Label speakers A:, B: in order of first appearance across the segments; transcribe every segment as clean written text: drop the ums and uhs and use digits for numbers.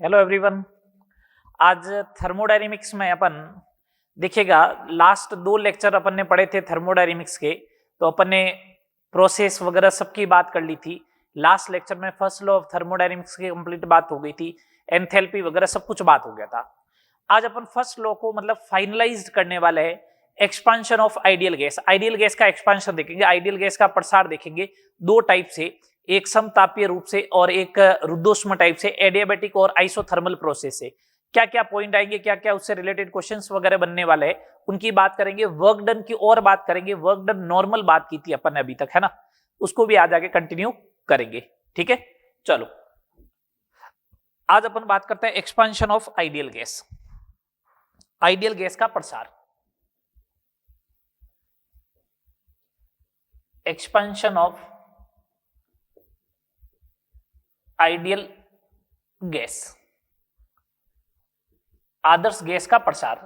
A: Hello everyone. आज thermodynamics में अपन देखिएगा, लास्ट 2 लेक्चर अपन ने पढ़े थे थर्मोडायनेमिक्स के, तो अपन ने प्रोसेस वगैरह सबकी बात कर ली थी। लास्ट लेक्चर में फर्स्ट लॉ ऑफ थर्मोडायनेमिक्स की कंप्लीट बात हो गई थी, एंथैल्पी वगैरह सब कुछ बात हो गया था। आज अपन फर्स्ट लॉ को मतलब फाइनलाइज करने वाले हैं, expansion of ideal gas. Ideal gas का एक्सपांशन देखेंगे, आइडियल गैस का प्रसार देखेंगे दो टाइप से, एक समतापीय रूप से और एक रुद्धोष्म टाइप से, एडियाबैटिक और आइसोथर्मल प्रोसेस से। क्या क्या पॉइंट आएंगे, क्या क्या उससे रिलेटेड क्वेश्चंस वगैरह बनने वाले हैं, उनकी बात करेंगे। वर्क डन की और बात करेंगे, वर्क डन नॉर्मल बात की थी अपन ने अभी तक, है ना, उसको भी आज आगे कंटिन्यू करेंगे। ठीक है, चलो आज अपन बात करते हैं expansion of ideal gas, ideal gas का प्रसार। Expansion of ideal gas, Adarsh gas का प्रसार।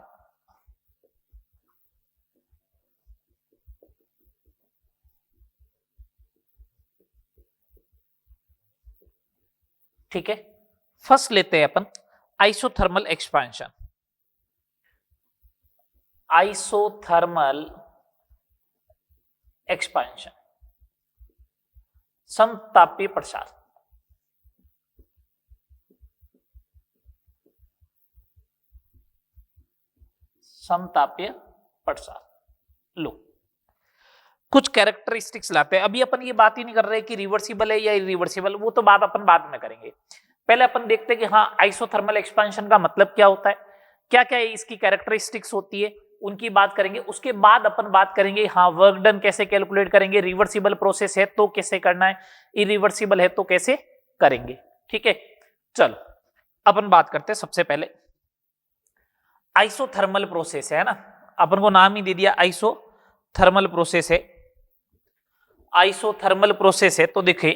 A: ठीक है, फर्स्ट लेते हैं अपन आइसोथर्मल एक्सपांशन। आइसोथर्मल एक्सपांशन, समतापीय प्रसार। समतापीय प्रसार। लो, कुछ कैरेक्टरिस्टिक्स लाते हैं। अभी अपन ये बात ही नहीं कर रहे कि रिवर्सिबल है या इरिवर्सिबल, वो तो बात अपन बाद में करेंगे। पहले अपन देखते हैं कि हाँ, आइसोथर्मल एक्सपांशन का मतलब क्या होता है, क्या क्या इसकी कैरेक्टरिस्टिक्स होती है, उनकी बात करेंगे। उसके बाद अपन बात करेंगे हाँ, वर्क डन कैसे कैलकुलेट करेंगे, रिवर्सिबल प्रोसेस है तो कैसे करना है, इरिवर्सिबल है तो कैसे करेंगे। ठीक है, चलो अपन बात करते हैं। सबसे पहले आइसोथर्मल प्रोसेस है ना, अपन को नाम ही दे दिया आइसोथर्मल प्रोसेस है। आइसोथर्मल प्रोसेस है तो देखिए,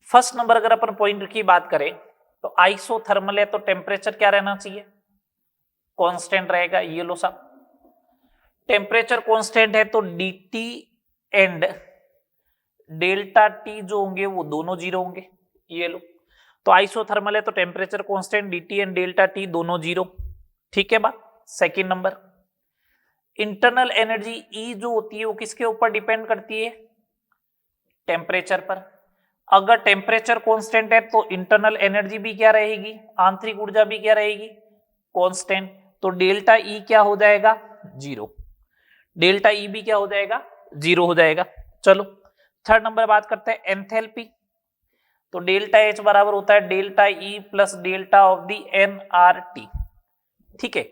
A: फर्स्ट नंबर अगर अपन पॉइंट की बात करें तो आइसोथर्मल है तो टेम्परेचर क्या रहना चाहिए, कांस्टेंट रहेगा। ये लो साहब, टेम्परेचर कांस्टेंट है तो dt एंड डेल्टा टी जो होंगे वो दोनों जीरो होंगे। ये लो, तो आइसोथर्मल है तो temperature constant dt and delta T दोनों जीरो। ठीक है बात। Second number, internal energy E जो होती है वो किसके ऊपर डिपेंड करती है, टेम्परेचर पर। अगर टेम्परेचर कांस्टेंट है तो इंटरनल एनर्जी भी क्या रहेगी, आंतरिक ऊर्जा भी क्या रहेगी, कांस्टेंट। तो डेल्टा E क्या हो जाएगा, जीरो। डेल्टा E भी क्या हो जाएगा, जीरो हो जाएगा। चलो थर्ड नंबर बात करते हैं एंथैल्पी। तो डेल्टा H बराबर होता है delta E plus delta of the nRT। ठीक है,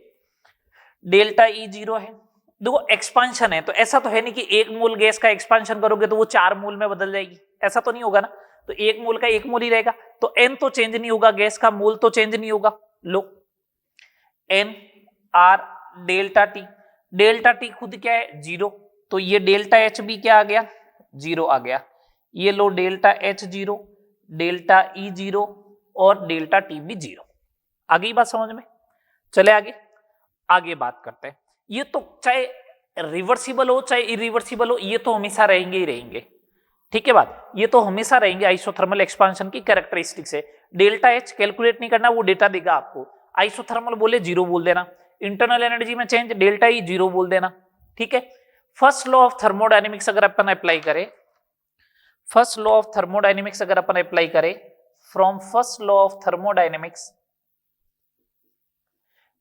A: डेल्टा E जीरो है। देखो एक्सपांशन है तो ऐसा तो है नहीं कि एक मोल गैस का एक्सपांशन करोगे तो वो 4 मोल में बदल जाएगी, ऐसा तो नहीं होगा ना। तो एक मोल का एक मोल ही रहेगा, तो n तो चेंज नहीं होगा, गैस का मोल तो चेंज नहीं होगा। लो, n r delta T, delta T खुद क्या है, जीरो। तो ये डेल्टा H भी क्या आ गया, जीरो आ गया। ये लो, delta H zero, delta E zero और डेल्टा T भी जीरो। आ गई बात समझ में। चले आगे, आगे बात करते हैं। ये तो चाहे रिवर्सिबल हो चाहे इरिवर्सिबल हो, ये तो हमेशा रहेंगे ही रहेंगे। ठीक है बात, ये तो हमेशा रहेंगे। आइसोथर्मल एक्सपांशन की कैरेक्टरिस्टिक्स है। डेल्टा एच कैलकुलेट नहीं करना, वो डेटा देगा आपको। आइसोथर्मल बोले जीरो बोल देना, इंटरनल एनर्जी में चेंज डेल्टा ई जीरो बोल देना। ठीक है, फर्स्ट लॉ ऑफ थर्मोडायनेमिक्स अगर अपन अप्लाई करें, फर्स्ट लॉ ऑफ थर्मोडायनेमिक्स अगर अपन अप्लाई करें, from first law of thermodynamics,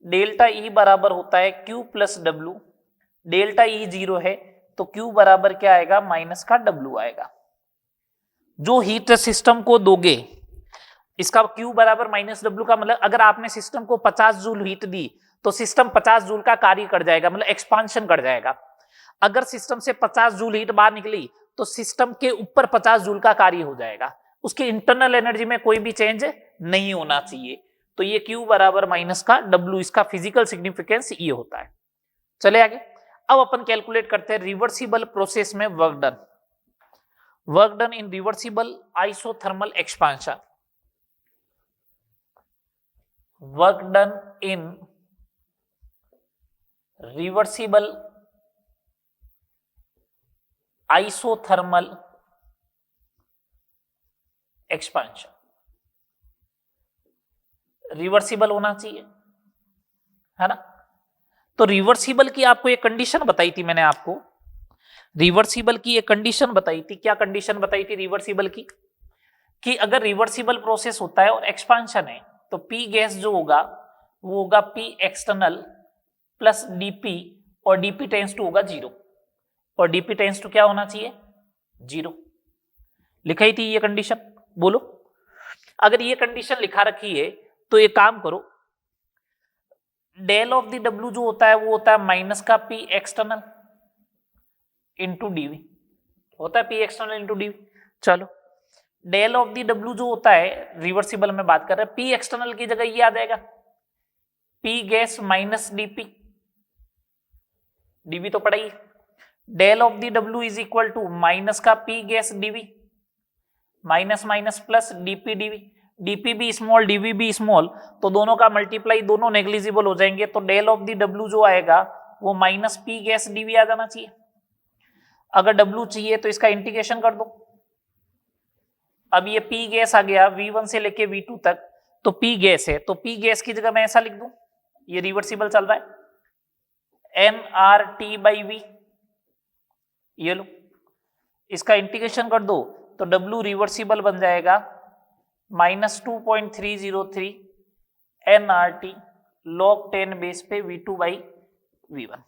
A: delta E बराबर होता है Q plus W. Delta E zero है तो Q बराबर क्या आएगा, माइनस का W आएगा। जो हीट सिस्टम को दोगे, इसका Q बराबर माइनस डब्ल्यू का मतलब अगर आपने सिस्टम को 50 जूल हीट दी तो सिस्टम 50 जूल का कार्य कर जाएगा, मतलब एक्सपांशन कर जाएगा। अगर सिस्टम से 50 जूल हीट बाहर निकली तो सिस्टम के ऊपर 50 जूल का कार्य हो जाएगा। उसकी इंटरनल एनर्जी में कोई भी चेंज नहीं होना चाहिए। तो ये Q बराबर माइनस का W, इसका फिजिकल सिग्निफिकेंस ये होता है। चले आगे, अब अपन कैलकुलेट करते हैं रिवर्सिबल प्रोसेस में वर्क डन। वर्क डन इन reversible isothermal expansion, work done इन रिवर्सिबल आइसोथर्मल एक्सपांशन, रिवर्सिबल होना चाहिए, है ना। तो रिवर्सिबल की आपको एक कंडीशन बताई थी मैंने आपको, रिवर्सिबल की एक कंडीशन बताई थी। क्या कंडीशन बताई थी रिवर्सिबल की? कि अगर रिवर्सिबल प्रोसेस होता है और एक्सपांशन है तो पी गैस जो होगा वो होगा पी एक्सटर्नल प्लस डीपी, और डीपी टेंस टू होगा 0, और डीपी टेंस टू क्या होना चाहिए? 0। लिखाई थी ये कंडीशन, बोलो। अगर ये कंडीशन लिखा रखी है तो एक काम करो, डेल ऑफ द डब्ल्यू जो होता है वो होता है माइनस का पी एक्सटर्नल इंटू डीवी, होता है पी एक्सटर्नल इंटू डीवी। चलो, डेल ऑफ दी डब्ल्यू जो होता है रिवर्सिबल में बात कर रहे हैं, पी एक्सटर्नल की जगह ये आ जाएगा P gas minus dP, dV तो पड़ा ही। Del of the W is equal to minus का P gas dV, minus minus plus dP dV, dP भी स्मॉल डीवी भी स्मॉल, तो दोनों का मल्टीप्लाई दोनों नेग्लिजिबल हो जाएंगे, तो डेल ऑफ दी डब्ल्यू जो आएगा वो माइनस पी गैस डीवी आ जाना चाहिए। अगर डब्ल्यू चाहिए तो इसका इंटीग्रेशन कर दो। अब ये पी गैस आ गया V1 से लेके V2 तक, तो पी गैस है, तो पी गैस की जगह मैं ऐसा लिख दूं, ये रिवर्सिबल चल रहा है, nRT/V, ये लो, इसका इंटीग्रेशन कर दो तो W रिवर्सिबल बन जाएगा -2.303 nRT log 10 बेस पे V2/V1।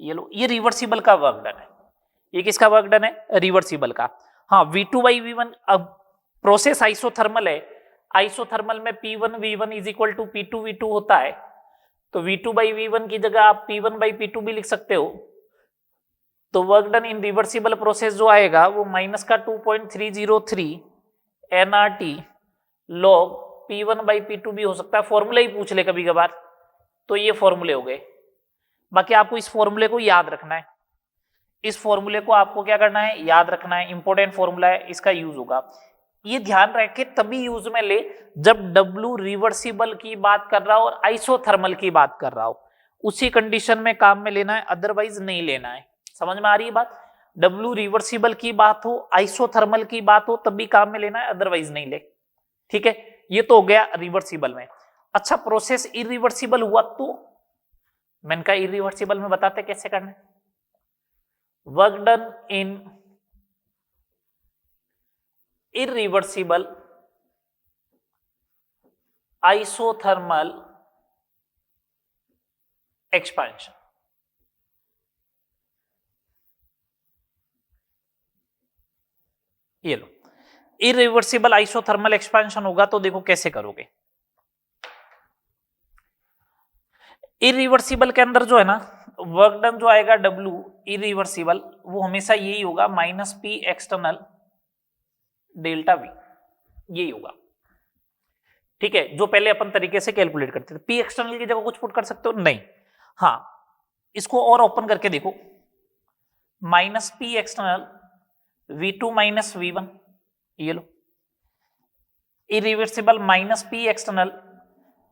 A: ये लो, ये रिवर्सिबल का वर्क डन है। ये किसका वर्क डन है? रिवर्सिबल का। हाँ, V2/V1, अब प्रोसेस आइसोथर्मल है, आइसोथर्मल में P1V1 is equal to P2V2 होता है, तो V2/V1 की जगह आप P1/P2 भी लिख सकते हो। तो वर्क डन इन रिवर्सिबल प्रोसेस जो आएगा वो माइनस का 2.303 nRT log P1/P2 भी हो सकता है, फॉर्मूला ही पूछ ले कभी कभार, तो ये फॉर्मूले हो गए। बाकी आपको इस फॉर्मूले को याद रखना है, इस फॉर्मूले को आपको क्या करना है? याद रखना है, इंपॉर्टेंट फॉर्मूला है, इसका यूज होगा। ये ध्यान रखे तभी यूज में ले जब डब्ल्यू रिवर्सिबल की बात कर रहा हो और आइसोथर्मल की बात कर रहा हो, उसी कंडीशन में काम में लेना है, अदरवाइज नहीं लेना है। समझ में आ रही है बात? डब्ल्यू रिवर्सिबल की बात हो, आइसोथर्मल की बात हो, तभी काम में लेना है, अदरवाइज नहीं ले। ठीक है, ये तो हो गया रिवर्सिबल में। अच्छा, प्रोसेस इरिवर्सिबल हुआ तो मैंने कहा इरिवर्सिबल में बताते कैसे करना है। वर्क डन इन irreversible isothermal expansion, ये लो, इरिवर्सिबल आइसोथर्मल एक्सपेंशन होगा तो देखो कैसे करोगे। इरिवर्सिबल के अंदर जो है ना, वर्क डन जो आएगा W इरिवर्सिबल, वो हमेशा यही होगा minus P external delta V, यही होगा। ठीक है, जो पहले अपन तरीके से कैलकुलेट करते थे। पी एक्सटर्नल की जगह कुछ पुट कर सकते हो? नहीं। हाँ, इसको और ओपन करके देखो, minus P external V2 minus V1, ये लो, इरिवर्सिबल माइनस पी एक्सटर्नल,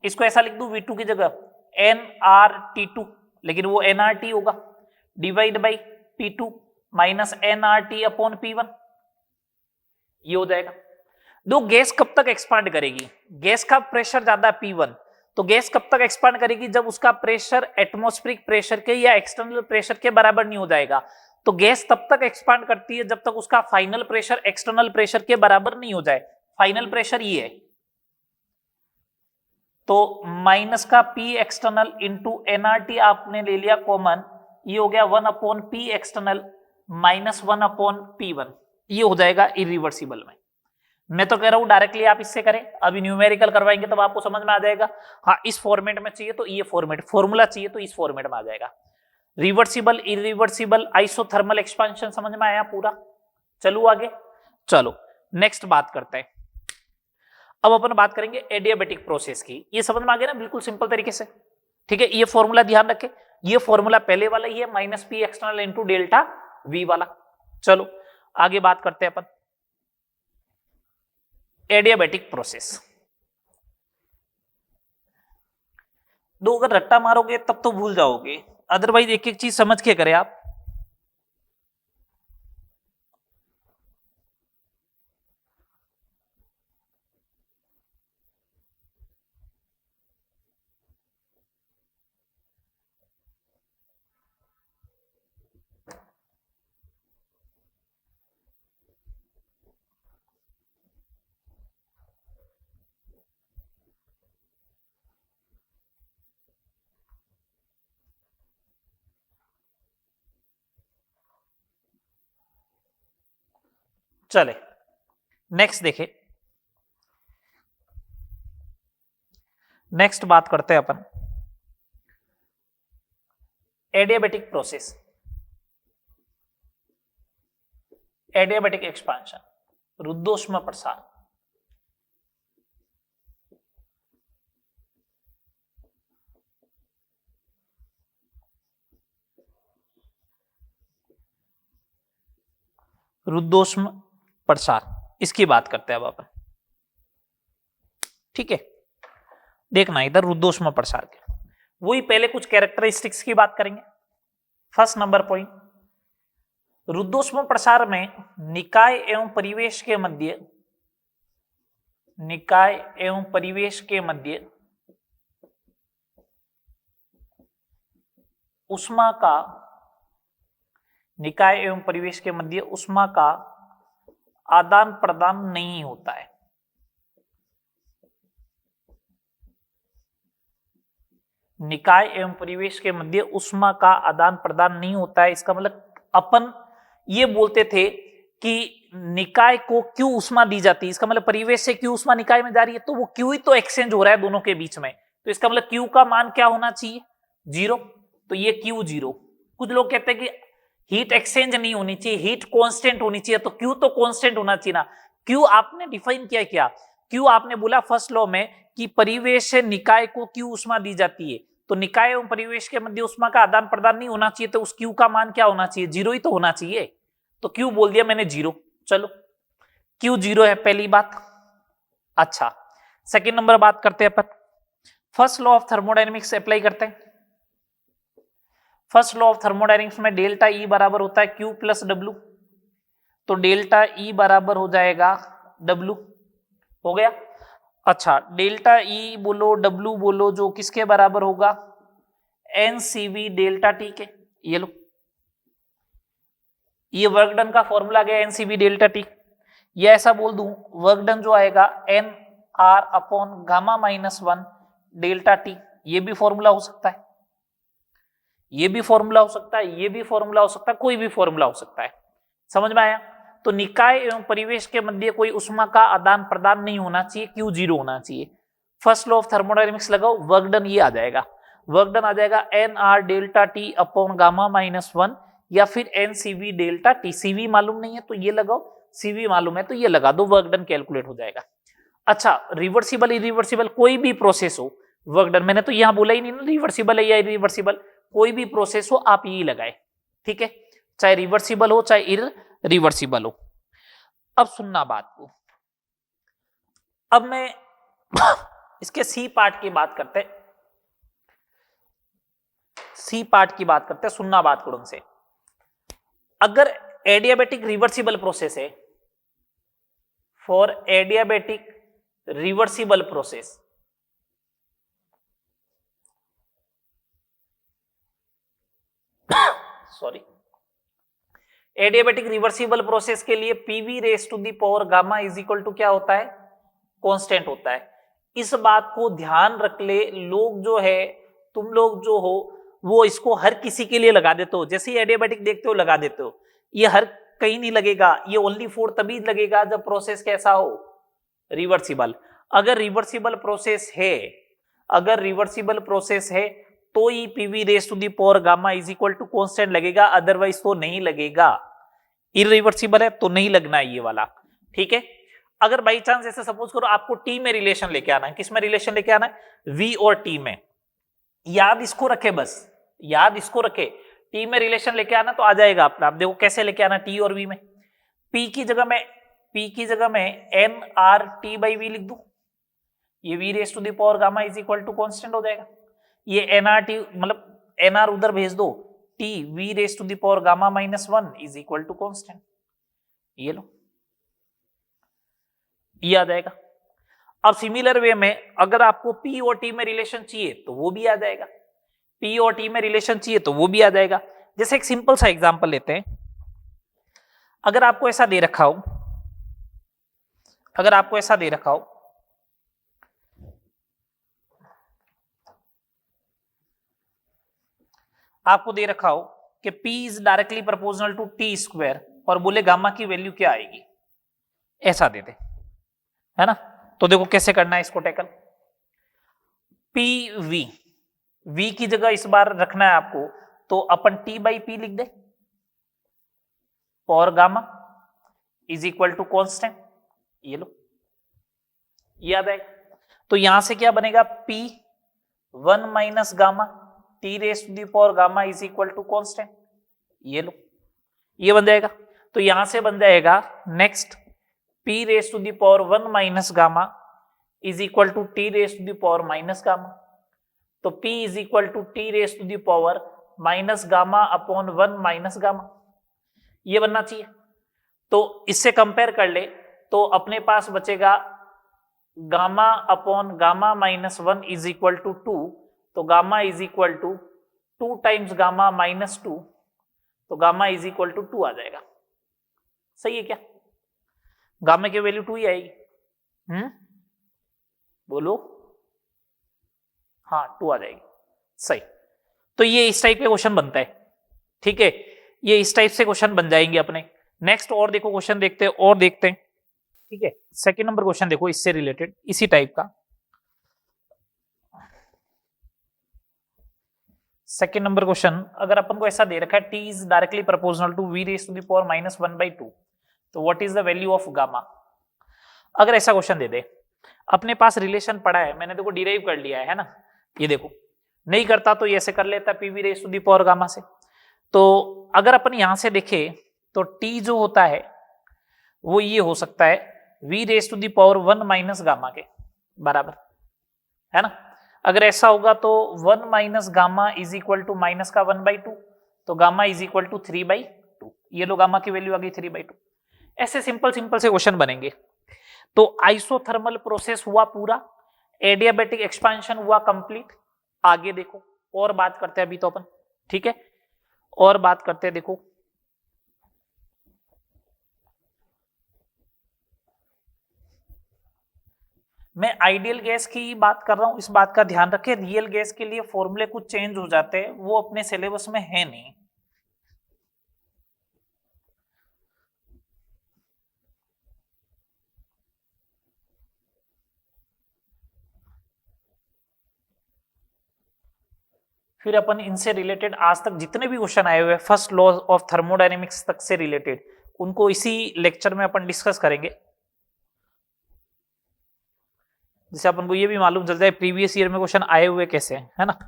A: इसको ऐसा लिख दूं V2 की जगह nRT2, लेकिन वो nRT होगा, divide by P2 minus nRT upon P1, ये हो जाएगा। दो, गैस कब तक एक्सपांड करेगी? गैस का प्रेशर ज्यादा है P1, तो गैस कब तक एक्सपांड करेगी? जब उसका प्रेशर एटमॉस्फेरिक प्रेशर के या एक्सटर्नल प्रेशर के बराबर नहीं हो जाएगा। तो गैस तब तक एक्सपांड करती है जब तक उसका फाइनल प्रेशर एक्सटर्नल प्रेशर के बराबर नहीं हो जाए। फाइनल प्रेशर ये है, तो माइनस का P एक्सटर्नल इंटू nRT आपने ले लिया कॉमन, ये हो गया 1 upon P external minus 1 upon P1, ये हो जाएगा इरिवर्सिबल में। मैं तो कह रहा हूं डायरेक्टली आप इससे करें, अभी न्यूमेरिकल करवाएंगे तब आपको समझ में आ जाएगा। हाँ, इस फॉर्मेट में चाहिए तो ये फॉर्मेट, फॉर्मूला चाहिए तो इस फॉर्मेट में आ जाएगा। रिवर्सिबल इरिवर्सिबल आइसोथर्मल एक्सपेंशन समझ में आया पूरा? चलो आगे, चलो नेक्स्ट बात करते हैं। अब अपन बात करेंगे एडियाबेटिक प्रोसेस की। ये समझ में आ गया ना बिल्कुल सिंपल तरीके से? ठीक है, ये फॉर्मूला ध्यान रखें, ये फॉर्मूला पहले वाला ही है, minus P external into delta V वाला। चलो आगे बात करते हैं अपन एडियाबेटिक प्रोसेस। दो अगर रट्टा मारोगे तब तो भूल जाओगे, अदरवाइज एक एक चीज समझ के करें आप। चले नेक्स्ट देखे, नेक्स्ट बात करते हैं अपन एडियाबेटिक प्रोसेस, एडियाबेटिक एक्सपांशन, रुद्धोष्म प्रसार। रुद्धोष्म प्रसार इसकी बात करते हैं अब अपन, ठीक है। देखना इधर रुद्धोष्म प्रसार के वही पहले कुछ कैरेक्टरिस्टिक्स की बात करेंगे। फर्स्ट नंबर पॉइंट, रुद्धोष्म प्रसार में निकाय एवं परिवेश के मध्य, निकाय एवं परिवेश के मध्य ऊष्मा का, निकाय एवं परिवेश के मध्य ऊष्मा का आदान प्रदान नहीं होता है। निकाय एवं परिवेश के मध्य ऊष्मा का आदान प्रदान नहीं होता है। इसका मतलब अपन ये बोलते थे कि निकाय को क्यों ऊष्मा दी जाती है, इसका मतलब परिवेश से क्यों ऊष्मा निकाय में जा रही है, तो वो क्यू ही तो एक्सचेंज हो रहा है दोनों के बीच में, तो इसका मतलब क्यू का मान क्या होना चाहिए, 0। तो ये क्यू 0। कुछ लोग कहते हैं कि हीट एक्सचेंज नहीं होनी चाहिए, हीट कांस्टेंट होनी चाहिए, तो क्यू तो कांस्टेंट होना चाहिए ना। क्यू आपने डिफाइन किया क्या, क्यू आपने बोला फर्स्ट लॉ में कि परिवेश से निकाय को क्यू ऊष्मा दी जाती है, तो निकाय एवं परिवेश के मध्य ऊष्मा का आदान प्रदान नहीं होना चाहिए, तो उस क्यू का मान क्या होना चाहिए, 0 ही तो होना चाहिए। तो क्यू बोल दिया मैंने 0, चलो क्यू 0 है पहली बात। अच्छा सेकंड नंबर बात करते हैं अपन, first law of thermodynamics apply करते हैं। फर्स्ट लॉ ऑफ थर्मोडायनेमिक्स में डेल्टा ई बराबर होता है क्यू प्लस डब्ल्यू, तो डेल्टा ई बराबर हो जाएगा डब्ल्यू, हो गया। अच्छा डेल्टा ई बोलो डब्ल्यू बोलो जो किसके बराबर होगा, N C V delta T के। ये लो ये वर्क डन का फॉर्मूला गया N C V delta T. ये ऐसा बोल दूं वर्क डन जो आएगा N R upon gamma -1 delta T, ये भी फॉर्मूला हो सकता है, ये भी फॉर्मूला हो सकता है, ये भी फॉर्मूला हो सकता है, कोई भी फॉर्मूला हो सकता है। समझ में आया। तो निकाय एवं परिवेश के मध्य कोई ऊष्मा का आदान प्रदान नहीं होना चाहिए, क्यू 0 होना चाहिए। फर्स्ट लॉ ऑफ थर्मोडायनेमिक्स लगाओ, वर्क डन ये आ जाएगा, वर्क डन आ जाएगा N R delta T upon gamma -1 या फिर N C V delta T. C V मालूम नहीं है तो ये लगाओ, सीवी मालूम है तो ये लगा दो, वर्क डन कैलकुलेट हो जाएगा। अच्छा रिवर्सिबल इरिवर्सिबल कोई भी प्रोसेस हो, वर्क डन मैंने तो यहां बोला ही नहीं ना रिवर्सिबल है या इरिवर्सिबल, कोई भी प्रोसेस हो आप यही लगाए, ठीक है, चाहे रिवर्सिबल हो चाहे इरिवर्सिबल हो। अब सुनना बात को, अब मैं इसके सी पार्ट की बात करते हैं, सी पार्ट की बात करते हैं, सुनना बात को ढंग से। अगर एडियाबेटिक रिवर्सिबल प्रोसेस है, for adiabatic reversible process, sorry, adiabatic reversible process के लिए P V raise to the power gamma is equal to क्या होता है, कांस्टेंट होता है। इस बात को ध्यान रख ले, लोग जो है तुम लोग जो हो वो इसको हर किसी के लिए लगा देते हो, जैसे ही एडियाबेटिक देखते हो लगा देते हो, ये हर कहीं नहीं लगेगा, ये ओनली फॉर तभी लगेगा जब प्रोसेस कैसा हो, रिवर्सिबल। अगर रिवर्सिबल प्रोसेस है, अगर रिवर्सिबल प्रोसेस है तो ही PV raise to the power gamma is equal to constant लगेगा, अदरवाइज तो नहीं लगेगा। इरिवर्सिबल है तो नहीं लगना है ये वाला, ठीक है। अगर बाई चांस ऐसे सपोज करो आपको टी में रिलेशन लेके आना है, किस में रिलेशन लेके आना है, वी और टी में, याद इसको रखे, बस याद इसको रखे, टी में रिलेशन लेके आना तो आ जाएगा अपना। आप देखो कैसे लेके आना टी और वी में, पी की जगह में N R T by V लिख दूं, ये V raise to the power gamma is equal to constant हो जाएगा। ये एनआर टी मतलब एनआर उधर भेज दो, T V raise to the power gamma -1 is equal to constant, ये लो ये आ जाएगा। अब सिमिलर वे में अगर आपको पी और टी में रिलेशन चाहिए तो वो भी आ जाएगा, पी और टी में रिलेशन चाहिए तो वो भी आ जाएगा। जैसे एक सिंपल सा एग्जांपल लेते हैं, अगर आपको ऐसा दे रखा हो, अगर आपको ऐसा दे रखा हो आपको दे रखा हो कि P is directly proportional to T square और बोले गामा की वैल्यू क्या आएगी, ऐसा दे दे, है ना। तो देखो कैसे करना है इसको टैकल। पी वी, वी की जगह इस बार रखना है आपको, तो अपन टी बाई पी लिख दे, और gamma is equal to constant, ये लो, याद है। तो यहां से क्या बनेगा, P 1 minus gamma T raise to the power gamma is equal to constant, ये लो, ये बन जाएगा। तो यहां से बन जाएगा next P raise to the power 1 minus gamma is equal to T raise to the power minus gamma. तो P is equal to T raise to the power minus gamma upon 1 minus gamma, ये बनना चाहिए। तो इससे compare कर ले तो अपने पास बचेगा gamma upon gamma minus 1 is equal to 2, तो gamma is equal to 2 times gamma minus 2, तो गामा इज इक्वल टू 2 आ जाएगा। सही है क्या, गामा की वैल्यू 2 ही आएगी। बोलो, हाँ 2 आ जाएगी, सही। तो ये इस टाइप के क्वेश्चन बनता है, ठीक है, ये इस टाइप से क्वेश्चन बन जाएंगे अपने। नेक्स्ट और देखो क्वेश्चन देखते हैं, और देखते हैं, ठीक है। सेकंड नंबर क्वेश्चन देखो इससे रिलेटेड, इसी टाइप का। सेकंड नंबर क्वेश्चन, अगर अपन को ऐसा दे रखा है T is directly proportional to V raise to the power minus 1/2, तो what is the value of gamma. अगर ऐसा क्वेश्चन दे दे, अपने पास रिलेशन पड़ा है, मैंने देखो डिराइव कर लिया है ना, ये देखो, नहीं करता तो ये ऐसे कर लेता P V raise to the power gamma से। तो अगर अपन यहां से देखें तो टी जो होता है वो ये हो सकता है V raise to the power 1 minus gamma के बराबर, है ना। अगर ऐसा होगा तो 1 minus gamma is equal to minus का 1/2, तो गामा इज इक्वल टू 3/2, ये लो गामा की वैल्यू आ गई 3/2। ऐसे सिंपल सिंपल से क्वेश्चन बनेंगे। तो आइसोथर्मल प्रोसेस हुआ पूरा, एडियाबैटिक एक्सपांशन हुआ कंप्लीट। आगे देखो और बात करते हैं अभी तो अपन, ठीक है, और बात करते हैं। देखो मैं आइडियल गैस की बात कर रहा हूं, इस बात का ध्यान रखें, रियल गैस के लिए फॉर्मूले कुछ चेंज हो जाते हैं, वो अपने सिलेबस में है नहीं। फिर अपन इनसे रिलेटेड आज तक जितने भी क्वेश्चन आए हुए फर्स्ट लॉ ऑफ थर्मोडायनेमिक्स तक से रिलेटेड, उनको इसी लेक्चर में अपन डिस्कस करेंगे, जिससे अपन को ये भी मालूम चल जाए प्रीवियस ईयर में क्वेश्चन आए हुए कैसे हैं, है ना।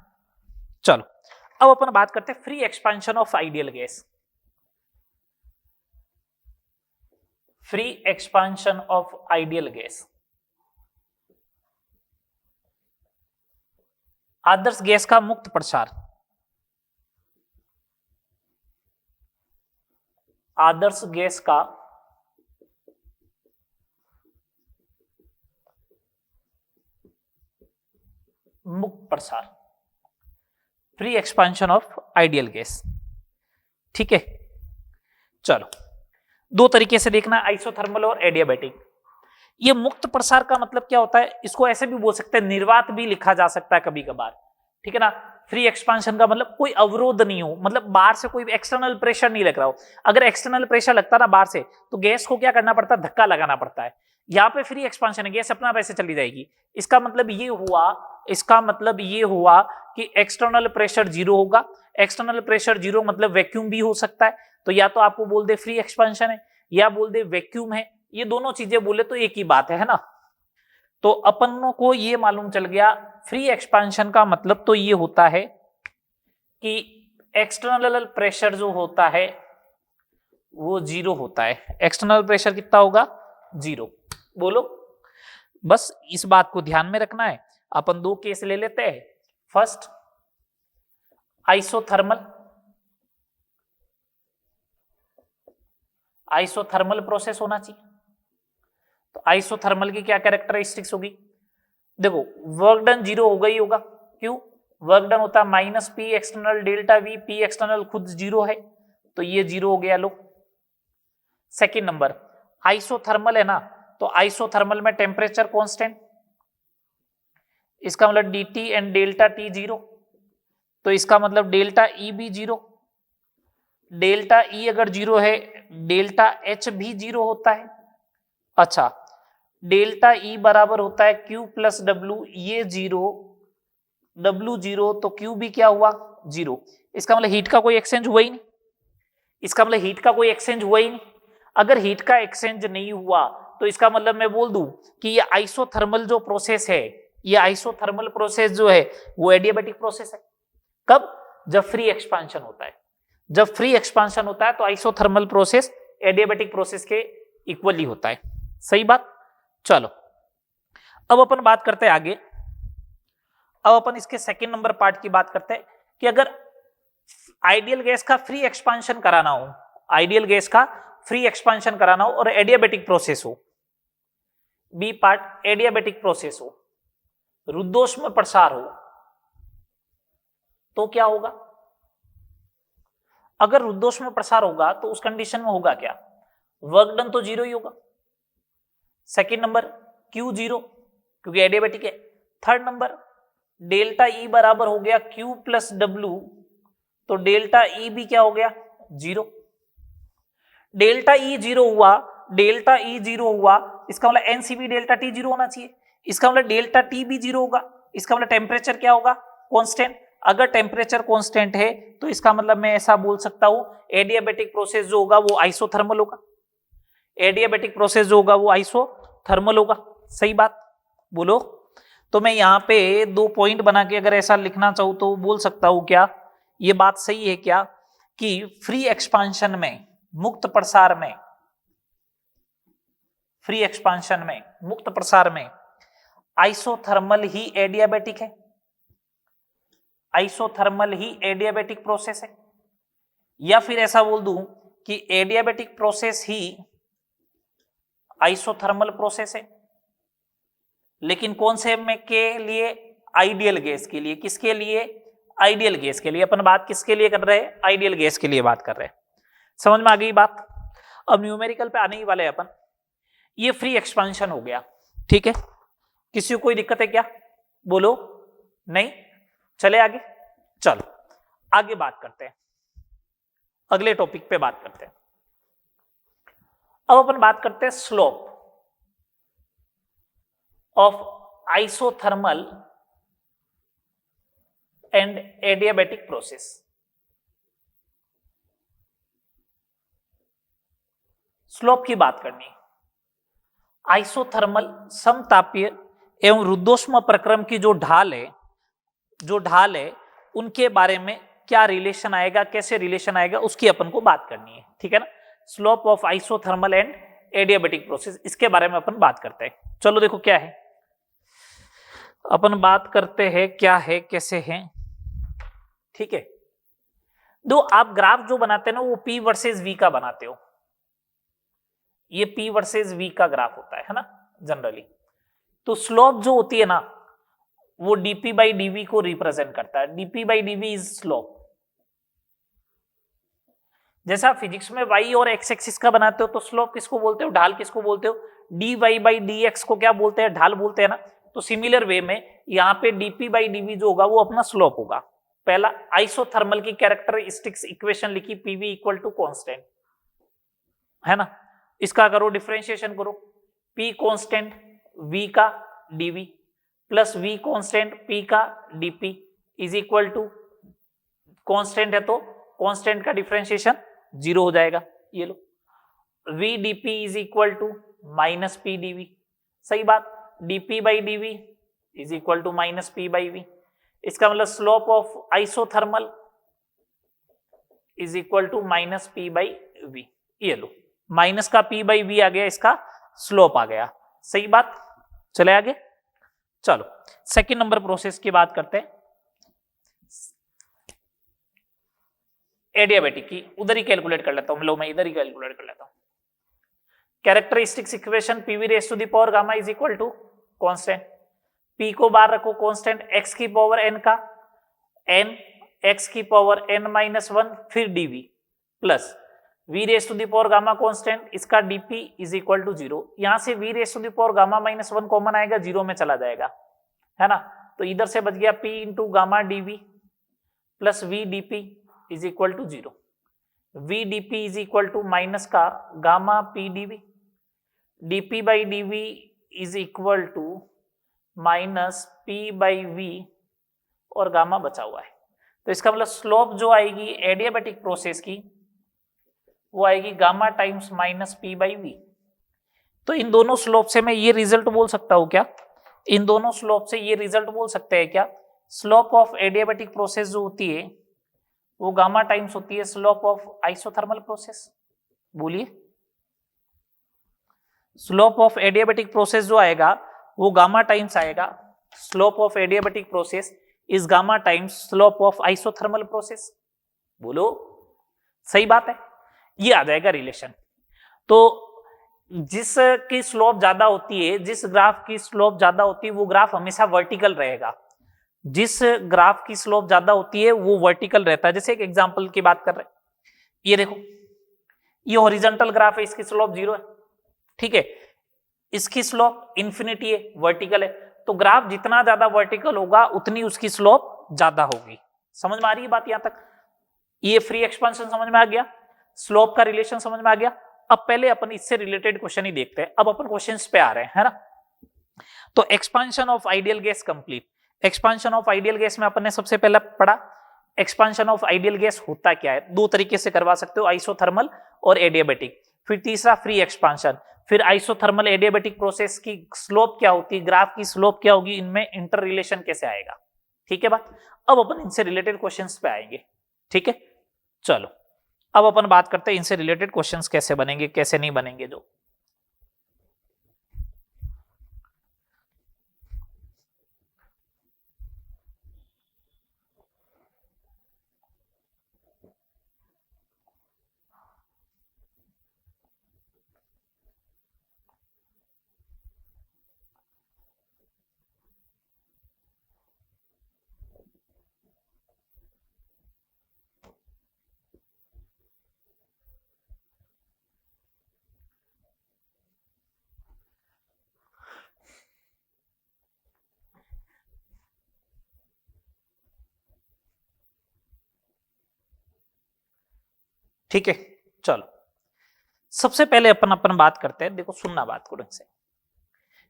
A: चलो अब अपन बात करते हैं free expansion of ideal gas. Free expansion of ideal gas, Adarsh gas का मुक्त प्रसार। आदर्श गैस का मुक्त प्रसार, free expansion of ideal gas, ठीक है। चलो दो तरीके से देखना, आइसोथर्मल और एडियाबैटिक। ये मुक्त प्रसार का मतलब क्या होता है, इसको ऐसे भी बोल सकते हैं, निर्वात भी लिखा जा सकता है कभी कभार, ठीक है ना। फ्री एक्सपेंशन का मतलब कोई अवरोध नहीं हो, मतलब बाहर से कोई एक्सटर्नल प्रेशर नहीं लग रहा हो। अगर एक्सटर्नल प्रेशर लगता ना बाहर से, तो गैस को क्या करना पड़ता है, धक्का लगाना पड़ता है। यहाँ पे फ्री एक्सपेंशन है, गैस अपना वैसे चली जाएगी। इसका मतलब ये हुआ कि एक्सटर्नल प्रेशर जीरो होगा। एक्सटर्नल प्रेशर जीरो मतलब वैक्यूम भी हो सकता है, तो या तो आपको बोल दे फ्री एक्सपेंशन है या बोल दे वैक्यूम है, ये दोनों चीजें बोले तो एक ही बात है ना। तो अपन को ये मालूम चल गया फ्री एक्सपेंशन का मतलब तो ये होता है कि एक्सटर्नल प्रेशर जो होता है वो जीरो होता है। एक्सटर्नल प्रेशर कितना होगा, जीरो। बोलो, बस इस बात को ध्यान में रखना है। अपन दो केस ले लेते हैं। फर्स्ट आइसोथर्मल प्रोसेस होना चाहिए। तो आइसोथर्मल की क्या कैरेक्टरिस्टिक्स होगी, देखो वर्क डन जीरो होगा ही होगा। क्यों, वर्क डन होता है minus P external delta we, P external खुद जीरो है, तो ये जीरो हो गया। लो सेकेंड नंबर, आइसोथर्मल है ना, तो आइसोथर्मल में टेम्परेचर कांस्टेंट, इसका मतलब dt and delta T zero, तो इसका मतलब डेल्टा ई भी जीरो। डेल्टा ई अगर जीरो है, डेल्टा एच भी जीरो होता है। अच्छा, डेल्टा ई बराबर होता है क्यू प्लस डब्ल्यू, ये जीरो, डब्ल्यू जीरो, तो क्यू भी क्या हुआ, जीरो। इसका मतलब हीट का कोई एक्सचेंज हुआ ही नहीं, इसका मतलब हीट का कोई एक्सचेंज हुआ ही नहीं। अगर हीट का एक्सचेंज नहीं हुआ तो इसका मतलब मैं बोल दूं कि ये आइसोथर्मल जो प्रोसेस है, ये आइसोथर्मल प्रोसेस जो है वो एडियाबैटिक प्रोसेस है। कब? जब फ्री एक्सपांशन होता है। जब फ्री एक्सपांशन होता है तो आइसोथर्मल प्रोसेस एडियाबैटिक प्रोसेस के इक्वली होता है। सही बात। चलो अब अपन बात करते हैं आगे। अब अपन इसके सेकंड नंबर पार्ट की बात करते हैं कि अगर आइडियल गैस का फ्री एक्सपांशन कराना हो, आइडियल गैस का फ्री एक्सपांशन कराना हो और एडियाबैटिक प्रोसेस हो, बी पार्ट एडियाबैटिक प्रोसेस हो, रुद्धोष्म प्रसार हो, तो क्या होगा? अगर रुद्धोष्म प्रसार होगा तो उस कंडीशन में होगा क्या? वर्क डन तो जीरो ही होगा। सेकंड नंबर क्यू जीरो क्योंकि एडियाबैटिक है। थर्ड नंबर डेल्टा ई बराबर हो गया क्यू प्लस डब्ल्यू, तो डेल्टा ई भी क्या हो गया? जीरो। डेल्टा ई जीरो हुआ, डेल्टा ई जीरो हुआ, इसका मतलब एनसीबी डेल्टा टी जीरो होना चाहिए। इसका मतलब डेल्टा टी भी जीरो होगा। इसका मतलब टेम्परेचर क्या होगा? कांस्टेंट। अगर टेम्परेचर कांस्टेंट है तो इसका मतलब मैं ऐसा बोल सकता हूं एडियाबैटिक प्रोसेस जो होगा वो आइसोथर्मल होगा। एडियाबैटिक प्रोसेस जो होगा वो आइसोथर्मल होगा। सही बात बोलो। तो मैं यहां पे 2 पॉइंट बना के अगर ऐसा लिखना चाहूं तो बोल सकता हूं क्या ये बात सही है क्या कि फ्री एक्सपांशन में, मुक्त प्रसार में, फ्री एक्सपांशन में, मुक्त प्रसार में आइसोथर्मल ही एडियाबैटिक है, आइसोथर्मल ही एडियाबैटिक प्रोसेस है। या फिर ऐसा बोल दूं कि एडियाबैटिक प्रोसेस ही आइसोथर्मल प्रोसेस है, लेकिन कौन से में के लिए? आइडियल गैस के लिए। किसके लिए? आइडियल गैस के लिए। अपन बात किसके लिए कर रहे हैं? आइडियल गैस के लिए बात कर रहे हैं। समझ में आ गई बात? अब न्यूमेरिकल पे आने ही वाले अपन। ये फ्री एक्सपांशन हो गया, ठीक है। किसी को कोई दिक्कत है क्या? बोलो। नहीं? चले आगे। चलो आगे बात करते हैं, अगले टॉपिक पे बात करते हैं। अब अपन बात करते हैं slope of isothermal and adiabatic process. Slope की बात करनी। आइसोथर्मल समतापीय एवं रुद्धोष्म प्रक्रम की जो ढाल है उनके बारे में क्या रिलेशन आएगा, कैसे रिलेशन आएगा, उसकी अपन को बात करनी है, ठीक है ना। Slope of isothermal and adiabatic process, इसके बारे में अपन बात करते हैं। चलो देखो क्या है, अपन बात करते हैं क्या है, कैसे है, ठीक है। दो आप ग्राफ जो बनाते हैं ना वो P वर्सेस V का बनाते हो। ये P वर्सेस V का ग्राफ होता है ना जनरली। तो स्लोप जो होती है ना वो dp बाई dv को रिप्रेजेंट करता है। dp by dv is slope. जैसा फिजिक्स में y और x एक्सिस का बनाते हो तो स्लोप किसको बोलते हो? ढाल किसको बोलते हो? dy बाई dx को क्या बोलते हैं? ढाल बोलते हैं ना। तो सिमिलर वे में यहाँ पे dp बाई dv जो होगा वो अपना स्लोप होगा। पहला आइसोथर्मल की कैरेक्टरिस्टिक्स इक्वेशन लिखी, pv इक्वल टू कॉन्स्टेंट, है ना। इसका करो डिफरेंशिएशन करो, p कॉन्स्टेंट v का dv plus v constant p का dp is equal to, constant है तो कॉन्स्टेंट का डिफरेंशिएशन 0 हो जाएगा। ये लो v dp is equal to minus p dv। सही बात। dp by dv is equal to minus p by v। इसका मतलब slope of isothermal is equal to minus p by v। ये लो माइनस का p बाई v आ गया, इसका slope आ गया। सही बात। चले आगे। चलो सेकंड नंबर प्रोसेस की बात करते हैं, एडियाबैटिक की। उधर ही कैलकुलेट कर लेता हूं, लो मैं इधर ही कैलकुलेट कर लेता हूं। Characteristics equation PV raise to the power gamma is equal to constant, P को बाहर रखो कांस्टेंट, एक्स की पावर एन का एन, एक्स की पावर एन माइनस 1 फिर dv plus V raise to the power gamma constant, इसका dp is equal to 0। यहां से V raise to the power gamma minus 1 common आएगा, 0 में चला जाएगा, है ना। तो इधर से बच गया p into gamma dV plus V dP is equal to 0। V dP is equal to minus का gamma P dV dp by dv is equal to minus P by V और गामा बचा हुआ है। तो इसका मतलब स्लोप जो आएगी एडियाबैटिक प्रोसेस की वो आएगी gamma times minus P by V. तो इन दोनों स्लोप से मैं ये रिजल्ट बोल सकता हूं क्या, इन दोनों स्लोप से ये रिजल्ट बोल सकते हैं क्या, स्लोप ऑफ एडियाबैटिक प्रोसेस जो होती है वो गामा टाइम्स होती है स्लोप ऑफ आइसोथर्मल प्रोसेस। बोलिए, स्लोप ऑफ एडियाबैटिक प्रोसेस जो आएगा वो गामा टाइम्स आएगा, slope of adiabatic process is gamma times slope of isothermal process. बोलो, सही बात है, ये आ जाएगा रिलेशन। तो जिसकी स्लोप ज्यादा होती है, जिस ग्राफ की स्लोप ज्यादा होती है वो ग्राफ हमेशा वर्टिकल रहेगा, जिस ग्राफ की स्लोप ज्यादा होती है वो वर्टिकल रहता है। जैसे एक एग्जांपल की बात कर रहे हैं, ये देखो, ये हॉरिजॉन्टल ग्राफ है, इसकी स्लोप 0 है, ठीक है, इसकी स्लोप इंफिनिटी है, वर्टिकल है। तो ग्राफ जितना ज्यादा वर्टिकल होगा उतनी उसकी स्लोप ज्यादा होगी। समझ में आ रही है बात यहां तक? ये फ्री एक्सपेंशन समझ में आ गया, स्लोप का रिलेशन समझ में आ गया। अब पहले अपन इससे रिलेटेड क्वेश्चन ही देखते हैं, अब अपन क्वेश्चंस पे आ रहे हैं, है ना। तो expansion of ideal gas complete. Expansion of ideal gas में अपन ने सबसे पहले पढ़ा एक्सपेंशन ऑफ आइडियल गैस होता क्या है, दो तरीके से करवा सकते हो, आइसोथर्मल और एडियाबैटिक। फिर तीसरा फ्री एक्सपेंशन, फिर आइसोथर्मल एडियाबैटिक प्रोसेस की स्लोप क्या होती है, ग्राफ की स्लोप क्या होगी, इनमें इंटर रिलेशन कैसे आएगा। ठीक है बात, अब अपन इनसे रिलेटेड क्वेश्चंस पे आएंगे। ठीक है, चलो अब अपन बात करते हैं इनसे रिलेटेड क्वेश्चंस कैसे बनेंगे कैसे नहीं बनेंगे। जो ठीक है, चलो सबसे पहले अपन बात करते हैं, देखो सुनना बात करो इनसे।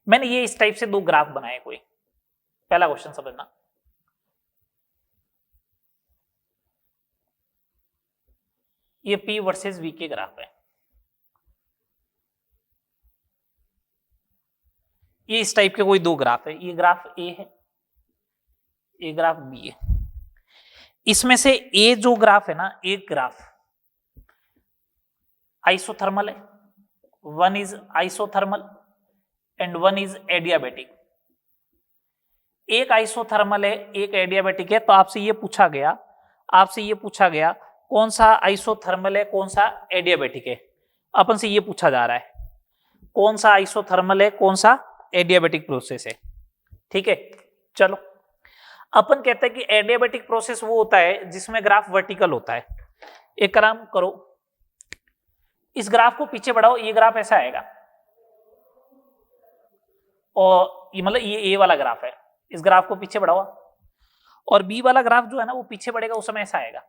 A: मैंने ये इस टाइप से दो ग्राफ बनाए, कोई पहला क्वेश्चन समझना, ये P वर्सेस V के ग्राफ है, ये इस टाइप के कोई दो ग्राफ है, ये ग्राफ A है, ये ग्राफ B है। इसमें से A जो ग्राफ है ना, एक ग्राफ आइसोथर्मल है, one is isothermal and one is adiabatic. एक आइसोथर्मल है एक एडियाबैटिक है। तो आपसे ये पूछा गया कौन सा आइसोथर्मल है कौन सा एडियाबैटिक है। अपन से ये पूछा जा रहा है कौन सा आइसोथर्मल है कौन सा एडियाबैटिक प्रोसेस है। ठीक है, चलो अपन कहते हैं कि एडियाबैटिक प्रोसेस वो होता है जिसमें ग्राफ वर्टिकल होता है। एक काम करो, इस ग्राफ को पीछे बढ़ाओ, ये ग्राफ ऐसा आएगा, और ये मतलब ये ए वाला ग्राफ है, इस ग्राफ को पीछे बढ़ाओ, और बी वाला ग्राफ जो है ना वो पीछे बढ़ेगा, उस समय ऐसा आएगा।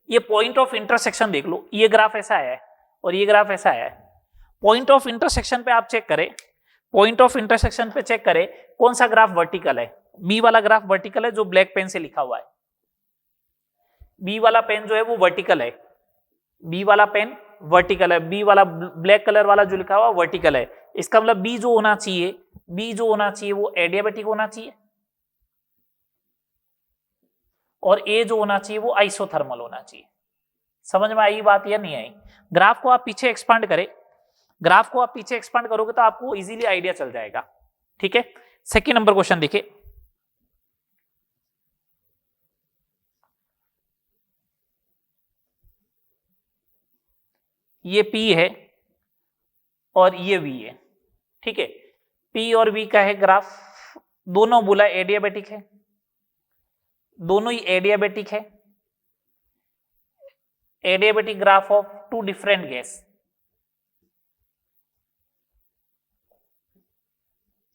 A: ये पॉइंट ऑफ इंटरसेक्शन देख लो, ये ग्राफ ऐसा आया है और ये ग्राफ ऐसा आया है। पॉइंट ऑफ इंटरसेक्शन पे आप चेक करें, पॉइंट ऑफ इंटरसेक्शन पे चेक करें कौन सा ग्राफ वर्टिकल है। बी वाला ग्राफ वर्टिकल है जो ब्लैक पेन से लिखा हुआ है, बी वाला पेन जो है वो वर्टिकल है, बी वाला पेन वर्टिकल है, बी वाला ब्लैक कलर वाला जो लिखा हुआ वर्टिकल है। इसका मतलब बी जो होना चाहिए वो एडियाबैटिक होना चाहिए, और ए जो होना चाहिए वो आइसोथर्मल होना चाहिए। समझ में आई बात या नहीं आई? ग्राफ को आप पीछे एक्सपांड करें, ग्राफ को आप पीछे एक्सपांड करोगे तो आपको इजीली आइडिया चल जाएगा। ठीक है, सेकंड नंबर क्वेश्चन देखिए, ये P है और ये V है। ठीक है, P और V का है ग्राफ, दोनों बोला एडियाबैटिक है, दोनों ही एडियाबैटिक है। Adiabatic graph of two different gas,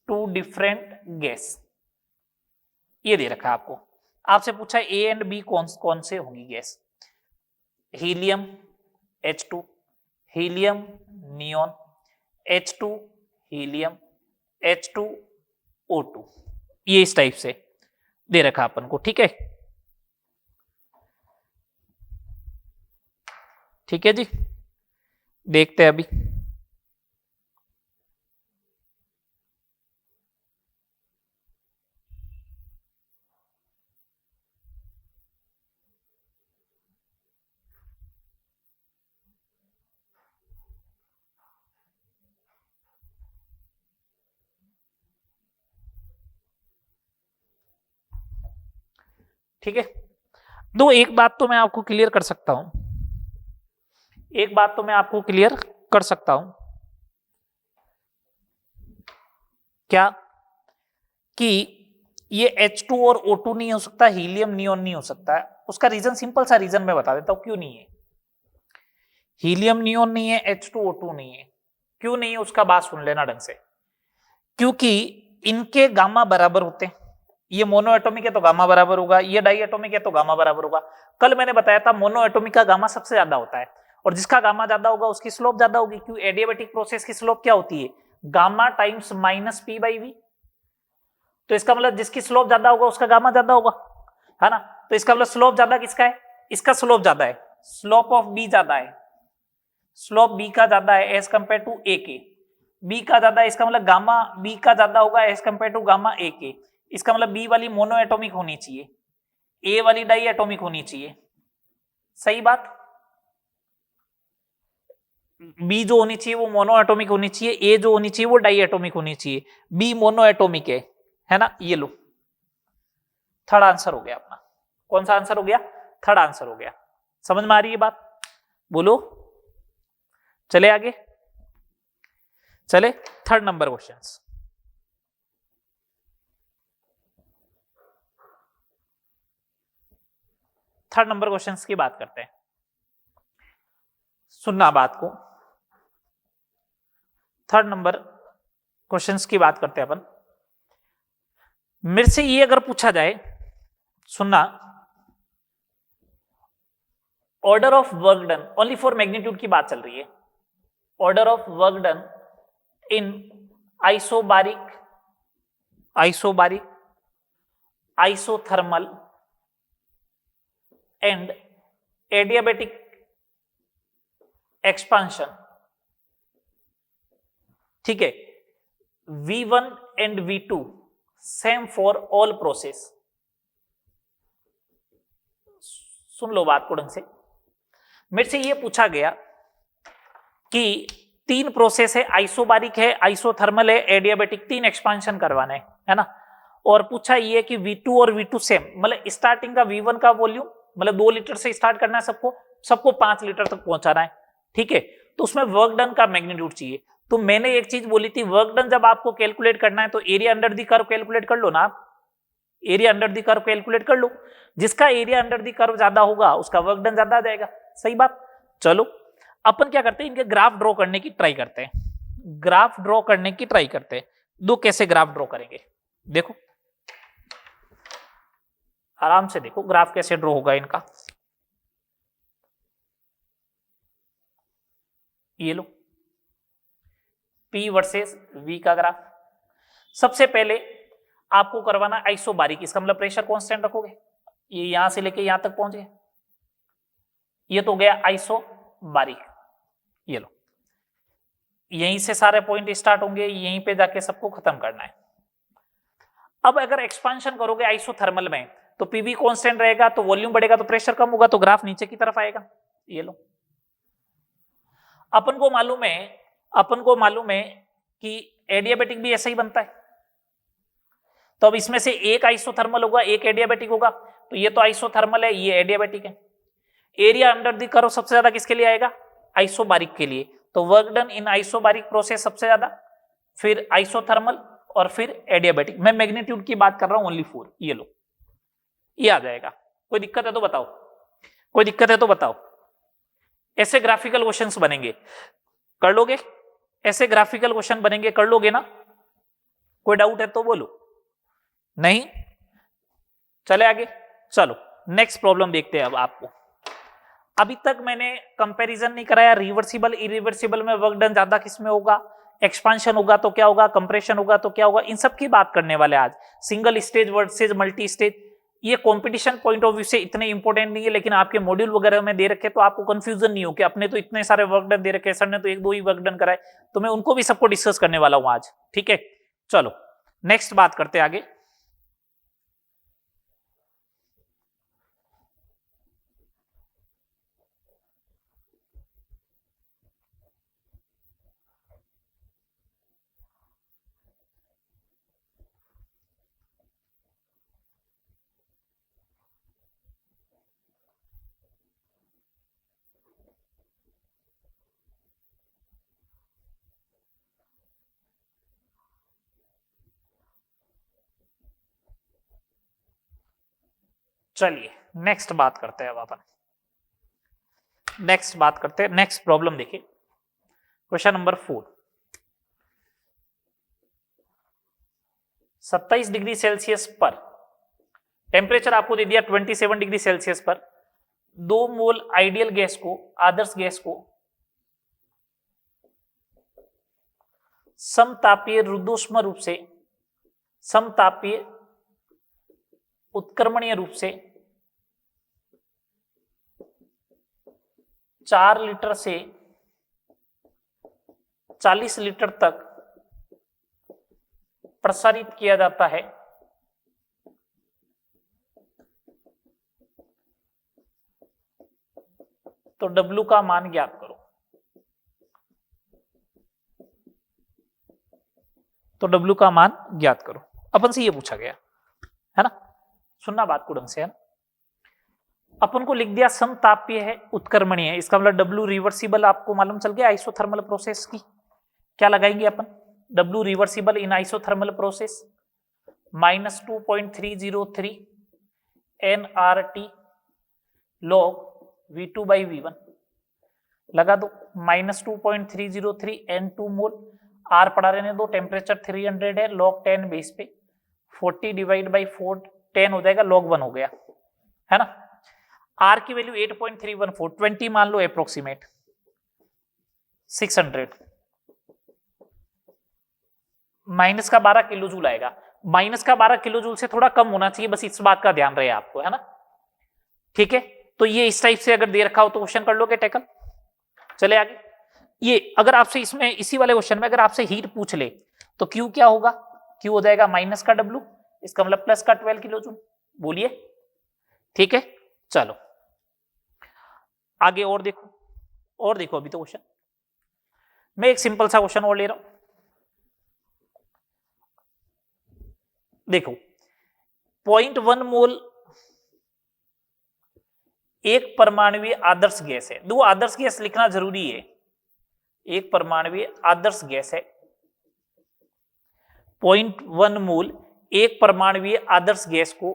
A: two different gas, ये दे रखा है आपको। आपसे पूछा A एंड B कौन से होंगी gas, helium H2 helium neon, H2 helium, H2O2, ये इस टाइप से दे रखा अपन को। ठीक है, ठीक है जी, देखते हैं अभी। ठीक है, दो एक बात तो मैं आपको क्लियर कर सकता हूं, एक बात तो मैं आपको क्लियर कर सकता हूं, क्या कि ये H2 और O2 नहीं हो सकता, हीलियम नियोन नहीं हो सकता है। उसका रीजन सिंपल सा रीजन मैं बता देता हूं क्यों नहीं है। हीलियम नियोन नहीं है, H2O2 नहीं है, क्यों नहीं है उसका बात सुन लेना ढंग से। क्योंकि इनके गामा बराबर होते हैं, ये मोनो एटॉमिक है तो गामा बराबर होगा, ये डाई एटॉमिक है तो गामा बराबर होगा। कल मैंने बताया था मोनो एटॉमिक का गामा सबसे ज्यादा होता है, और जिसका गामा ज्यादा होगा उसकी स्लोप ज्यादा होगी। क्यों? एडियाबेटिक प्रोसेस की स्लोप क्या होती है? Gamma times minus P by V. तो इसका मतलब जिसकी स्लोप ज्यादा होगा उसका गामा ज्यादा होगा, है ना। तो इसका मतलब स्लोप ज्यादा किसका है? इसका स्लोप ज्यादा है, स्लोप ऑफ बी ज्यादा है, स्लोप बी का ज्यादा है एज कंपेयर टू ए के। बी का ज्यादा है, इसका मतलब गामा बी का ज्यादा होगा as compare to gamma A के। इसका मतलब बी वाली मोनो एटॉमिक होनी चाहिए, ए वाली डाई एटॉमिक होनी चाहिए। सही बात। बी जो होनी चाहिए वो मोनो एटॉमिक होनी चाहिए, ए जो होनी चाहिए वो डाई एटॉमिक होनी चाहिए। बी मोनो एटॉमिक है ना। ये लो, थर्ड आंसर हो गया अपना। कौन सा आंसर हो गया? थर्ड आंसर हो गया। समझ में आ रही है बात? बोलो, चले आगे, चले third number questions. Third number questions की बात करते हैं, सुनना बात को। थर्ड नंबर क्वेश्चंस की बात करते हैं अपन। मेरे से ये अगर पूछा जाए, सुनना, order of work done, only for magnitude की बात चल रही है, order of work done in isobaric, isothermal and adiabatic expansion. ठीक है, V1 and V2 same for all process. सुन लो बात को ढंग से। मेरे से यह पूछा गया कि तीन प्रोसेस है, आइसोबारिक है, आइसोथर्मल है, एडियाबेटिक, तीन एक्सपांशन करवाना है ना। और पूछा ये कि V2 और V2 सेम, मतलब स्टार्टिंग का V1 का वॉल्यूम मतलब 2 लीटर से स्टार्ट करना है सबको 5 लीटर तक पहुंचाना है। ठीक है, तो उसमें वर्क डन का मैग्नीट्यूड चाहिए। तो मैंने एक चीज बोली थी, वर्क डन जब आपको कैलकुलेट करना है तो area under the curve calculate कर लो ना आप, area under the curve calculate कर लो। जिसका एरिया अंडर दी कर्व ज्यादा होगा उसका वर्क डन ज्यादा आ जाएगा। सही बात। चलो अपन क्या करते हैं, इनके ग्राफ ड्रॉ करने की ट्राई करते हैं, ग्राफ ड्रॉ करने की ट्राई करते हैं। दो कैसे ग्राफ ड्रॉ करेंगे, देखो आराम से देखो ग्राफ कैसे ड्रॉ होगा इनका। ये लो P वर्सेस V का ग्राफ। सबसे पहले आपको करवाना आइसोबारिक, इसका मतलब प्रेशर कांस्टेंट रखोगे, ये यहां से लेके यहां तक पहुंच गए, ये तो गया आइसोबारिक। ये लो, यहीं से सारे पॉइंट स्टार्ट होंगे, यहीं पे जाके सबको खत्म करना है। अब अगर एक्सपांशन करोगे आइसोथर्मल में तो पीवी कांस्टेंट रहेगा, तो वॉल्यूम बढ़ेगा तो प्रेशर कम होगा, तो ग्राफ नीचे की तरफ आएगा। ये लो, अपन को मालूम है कि एडियाबेटिक भी ऐसा ही बनता है। तो अब इसमें से एक आइसोथर्मल होगा, एक एडियाबेटिक होगा, तो ये तो आइसोथर्मल है, ये एडियाबेटिक है। एरिया अंडर द कर्व सबसे ज्यादा किसके लिए आएगा? आइसोबारिक के लिए। तो work done in isobaric process सबसे ज्यादा, फिर आइसोथर्मल और फिर एडियाबेटिक। मैं मैग्नीट्यूड की बात कर रहा हूं ओनली 4। ये लो, ये आ जाएगा। कोई दिक्कत है तो बताओ, कोई दिक्कत है तो बताओ। ऐसे ग्राफिकल क्वेश्चंस बनेंगे, कर लोगे? ऐसे ग्राफिकल क्वेश्चन बनेंगे, कर लोगे ना? कोई डाउट है तो बोलो, नहीं? चले आगे, चलो नेक्स्ट प्रॉब्लम देखते हैं अब आपको। अभी तक मैंने कंपैरिजन नहीं कराया रिवर्सिबल इरिवर्सिबल में वर्क डन ज्यादा किसमें होगा, एक्सपांशन होगा तो क्या होगा, कंप्रेशन होगा तो क्या होगा, इन सब की बात करने वाले आज। Single stage versus multi stage, ये कंपटीशन पॉइंट ऑफ व्यू से इतने इंपॉर्टेंट नहीं है, लेकिन आपके मॉड्यूल वगैरह में दे रखे तो आपको कंफ्यूजन नहीं हो कि अपने तो इतने सारे वर्क डन दे रखे, सर ने तो एक दो ही वर्क डन कराए, तो मैं उनको भी सबको डिस्कस करने वाला हूं आज। ठीक है, चलो नेक्स्ट बात करते हैं आगे। चलिए नेक्स्ट बात करते हैं अब अपन, नेक्स्ट बात करते हैं, नेक्स्ट प्रॉब्लम देखिए, क्वेश्चन नंबर 4। 27 डिग्री सेल्सियस पर टेम्परेचर आपको दे दिया 27 डिग्री सेल्सियस पर, 2 मोल आइडियल गैस को, आदर्श गैस को समतापीय रुद्धोष्म रूप से, समतापीय उत्क्रमणीय रूप से 4 लीटर से 40 लीटर तक प्रसारित किया जाता है, तो W का मान ज्ञात करो। तो W का मान ज्ञात करो, अपन से ये पूछा गया है ना, सुनना बात को ढंग से है ना। अपन को लिख दिया समतापीय है, उत्क्रमणीय है, इसका मतलब W रिवर्सिबल आपको मालूम चल गया आइसोथर्मल प्रोसेस की। क्या लगाएंगे अपन, W reversible in isothermal process -2.303 nRT log V2 by V1 लगा दो, -2.303 N2 मोल, R पड़ा रहने दो, टेम्परेचर 300 है, log 10 बेस पे 40 डिवाइड बाई 4 10 हो जाएगा, log 1 हो गया है ना। R की वैल्यू 8.314, 20 मान लो अप्रोक्सीमेट 600, माइनस का 12 किलो जूल आएगा, माइनस का 12 किलो जूल से थोड़ा कम होना चाहिए, बस इस बात का ध्यान रहे आपको है ना। ठीक है, तो ये इस टाइप से अगर दे रखा हो तो क्वेश्चन कर लोगे टैकल। चले आगे, ये अगर आपसे इसमें इसी वाले क्वेश्चन में अगर आपसे हीट पूछ ले तो Q क्या होगा, Q हो जाएगा माइनस का W, इसका मतलब प्लस का 12 किलो जूल, बोलिए। ठीक है, चलो आगे और देखो, और देखो अभी तो क्वेश्चन, मैं एक सिंपल सा क्वेश्चन और ले रहा हूं, देखो 0.1 मोल एक परमाणुवीय आदर्श गैस है, दो आदर्श गैस लिखना जरूरी है, एक परमाणुवीय आदर्श गैस है, 0.1 मोल एक परमाणुवीय आदर्श गैस को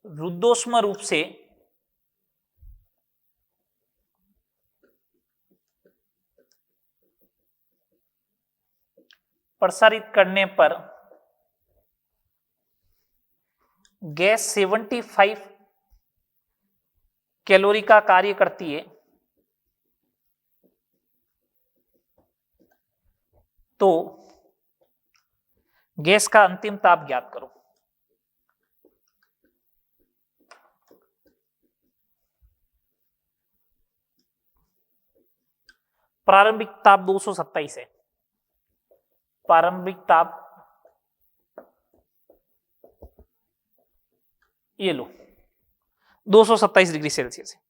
A: रुद्धोष्म रूप से प्रसारित करने पर गैस 75 कैलोरी का कार्य करती है, तो गैस का अंतिम ताप ज्ञात करो। प्रारंभिक ताप 227 है, प्रारंभिक ताप ये लो 227 डिग्री सेल्सियस है।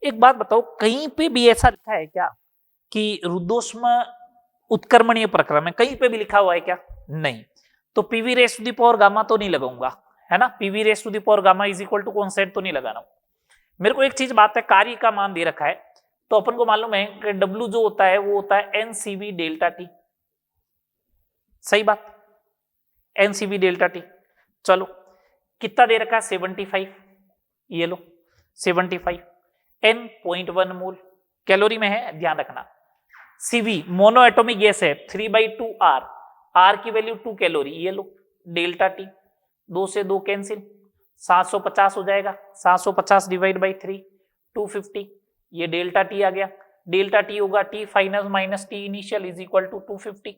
A: एक बात बताओ, कहीं पे भी ऐसा लिखा है क्या कि रुद्धोष्म उत्क्रमणीय प्रक्रम है, कहीं पे भी लिखा हुआ है क्या? नहीं। तो PV raise to the power gamma तो नहीं लगाऊंगा, है ना, PV raise to the power gamma is equal to constant तो नहीं लगाना। मेरे को एक चीज बात है, कार्य का मान दे रखा है, तो अपन को मालूम है कि W जो होता है वो होता है NCV डेल्टा T, सही बात, NCV डेल्टा T। चलो कितना दे रखा है 75, ये लो 75, N 0.1 मोल कैलोरी में है, ध्यान रखना। CV मोनो एटॉमिक गैस है 3/2 R की वैल्यू 2 कैलोरी, ये लो डेल्टा T, 2 से 2 कैंसिल, 750 हो जाएगा, 750 डिवाइड बाई 3 250, ये डेल्टा टी आ गया। डेल्टा टी होगा T final minus T initial is equal to 250।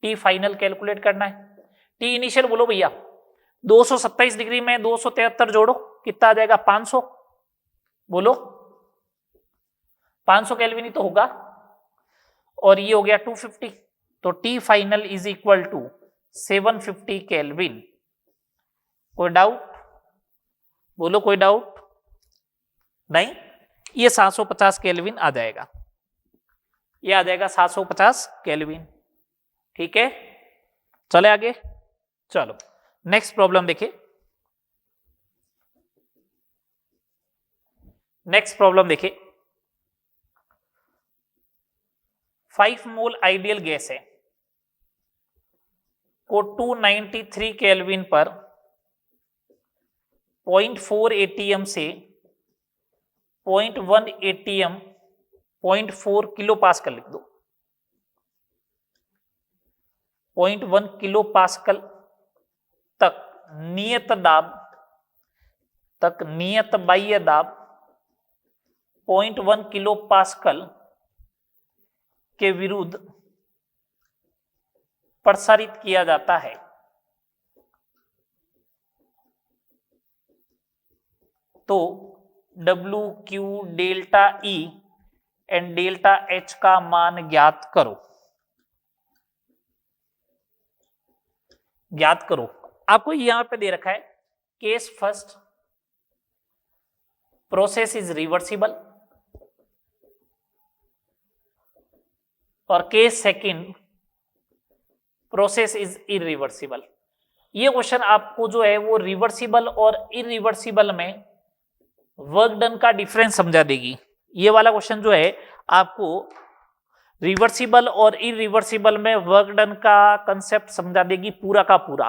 A: T final calculate करना है। टी इनिशियल बोलो भैया, 227 डिग्री में 273 जोड़ो, कितना आ जाएगा 500, बोलो 500 केल्विन ही तो होगा, और ये हो गया 250, तो T final is equal to 750 kelvin. कोई डाउट, बोलो कोई डाउट नहीं, ये 750 केल्विन आ जाएगा, ये आ जाएगा 750 केल्विन। ठीक है, चले आगे, चलो नेक्स्ट प्रॉब्लम देखिए। नेक्स्ट प्रॉब्लम देखिए, 5 मोल आइडियल गैस है को 293 केल्विन पर 0.4 एटीएम से 0.1 एटीएम 0.4 किलो पास्कल लिख दो, 0.1 किलो पास्कल तक नियत बाह्य दाब 0.1 किलो पास्कल के विरुद्ध प्रसारित किया जाता है। तो W Q delta E and delta H का मान ज्ञात करो। ज्ञात करो, आपको यहां पे दे रखा है case first process is reversible और case second process is irreversible. ये क्वेश्चन आपको जो है वो रिवर्सिबल और इरिवर्सिबल में वर्क डन का डिफरेंस समझा देगी। ये वाला क्वेश्चन जो है आपको रिवर्सिबल और इरिवर्सिबल में वर्क डन का कंसेप्ट समझा देगी पूरा का पूरा,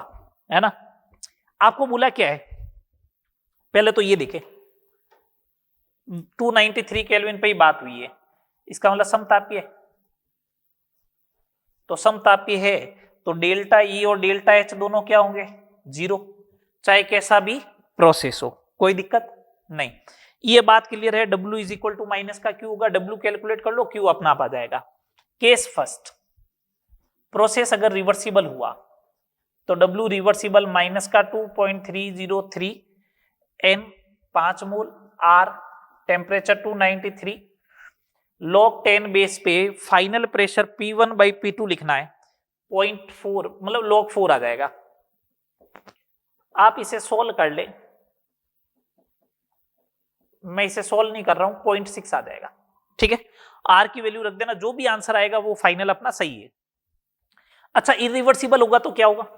A: है ना। आपको बोला क्या है, पहले तो ये देखे 293 केल्विन पे ही बात हुई है, इसका मतलब समतापीय है। तो समतापीय है तो डेल्टा ई और डेल्टा एच दोनों क्या होंगे, 0, चाहे कैसा भी प्रोसेस हो, कोई दिक्कत नहीं। ये बात क्लियर है। W is equal to minus का Q होगा, W कैलकुलेट कर लो, Q अपना आप आ जाएगा। केस फर्स्ट प्रोसेस अगर रिवर्सिबल हुआ तो W रिवर्सिबल माइनस का 2.303 N 5 mole, R temperature 293, log 10 base पे final pressure P1 by P2 लिखना है 0.4, मतलब log 4 आ जाएगा। आप इसे सोल्व कर ले, मैं इसे सोल्व नहीं कर रहा हूं, 0.6 आ जाएगा। ठीक है, R की वैल्यू रख देना, जो भी आंसर आएगा वो फाइनल अपना सही है। अच्छा, इरिवर्सिबल होगा तो क्या होगा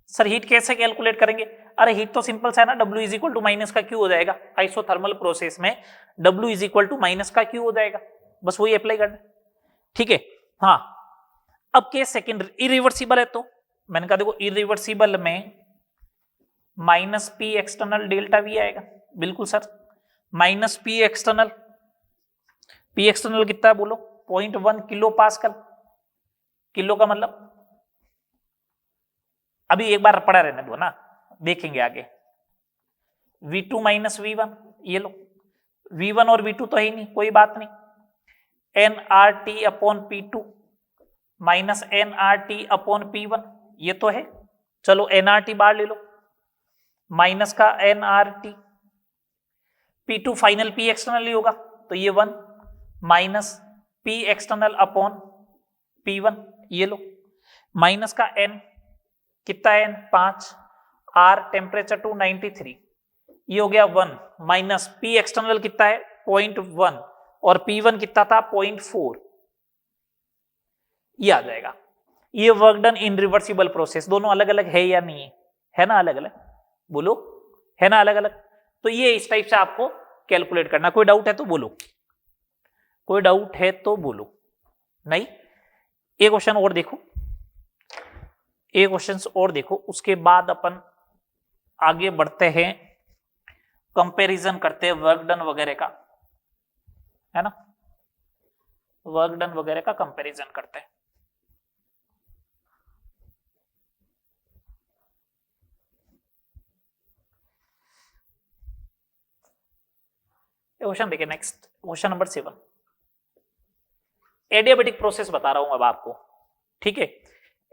A: सर, हीट कैसे कैलकुलेट करेंगे? अरे हीट तो सिंपल सा है ना, W is equal to minus का Q हो जाएगा। आइसोथर्मल प्रोसेस में W is equal to minus का Q हो जाएगा, बस वही अप्लाई करना। ठीक है, हाँ। अब केस सेकंड इरिवर्सिबल है तो मैंने कहा देखो इरिवर्सिबल में minus P external delta we आएगा। बिल्कुल सर, माइनस पी एक्सटर्नल कितना है बोलो, 0.1 किलो पास्कल। किलो का मतलब अभी एक बार पढ़ा रहने दो ना, देखेंगे आगे। V2 माइनस V1, ये लो V1 और V2 तो है ही नहीं, कोई बात नहीं। nRT upon P2 minus nRT upon P1, ये तो है। चलो nRT बाहर ले लो, माइनस का nRT, P2 final P external ही होगा तो ये 1 minus P external upon P1, ये लो माइनस का n, कितना n 5, R टेम्परेचर 293, ये हो गया 1 माइनस P एक्सटर्नल कितना है 0.1 और P1 कितना था 0.4, ये आ जाएगा। ये वर्क डन इन रिवर्सिबल प्रोसेस, दोनों अलग अलग है या नहीं है? है ना अलग अलग, बोलो है ना अलग अलग। तो ये इस टाइप से आपको कैलकुलेट करना। कोई डाउट है तो बोलो, कोई डाउट है तो बोलो, नहीं। एक क्वेश्चन और देखो, एक क्वेश्चन और देखो, उसके बाद अपन आगे बढ़ते हैं, कंपैरिजन करते हैं वर्क डन वगैरह का, है ना, वर्क डन वगैरह का कंपैरिजन करते हैं। क्वेश्चन देखिए next, question number 7। Adiabatic process बता रहा हूं अब आपको, ठीक है।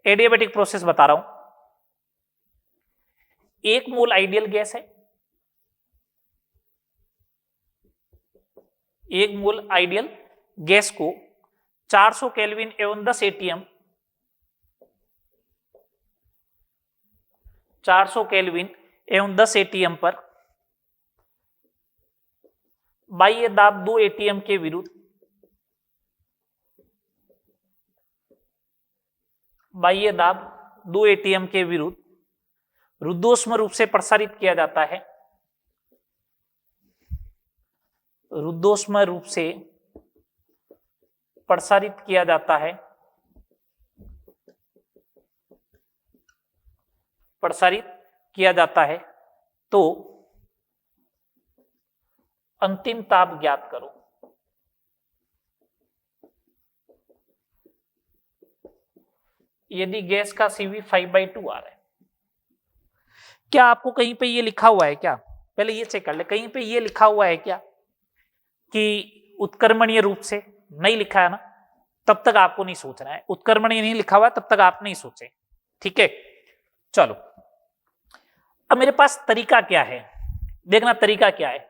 A: एडियाबेटिक प्रोसेस बता रहा हूं। 1 मोल आइडियल गैस है, 1 मोल आइडियल गैस को 400 केल्विन एवं 10 एटीएम 400 केल्विन एवं 10 एटीएम पर बाह्य दाब 2 एटीएम के विरुद्ध बाह्य दाब 2 एटीएम के विरुद्ध रुद्धोष्म रूप से प्रसारित किया जाता है। रुद्धोष्म रूप से प्रसारित किया जाता है, प्रसारित किया जाता है तो अंतिम ताप ज्ञात करो। यदि गैस का CV 5/2 आ रहा है, क्या आपको कहीं पे ये लिखा हुआ है क्या? पहले ये चेक कर ले, कहीं पे ये लिखा हुआ है क्या कि उत्क्रमणीय रूप से? नहीं लिखा है ना, तब तक आपको नहीं सोचना है। उत्क्रमणीय नहीं लिखा हुआ तब तक आप नहीं सोचे, ठीक है। चलो अब मेरे पास तरीका क्या है, देखना तरीका क्या है।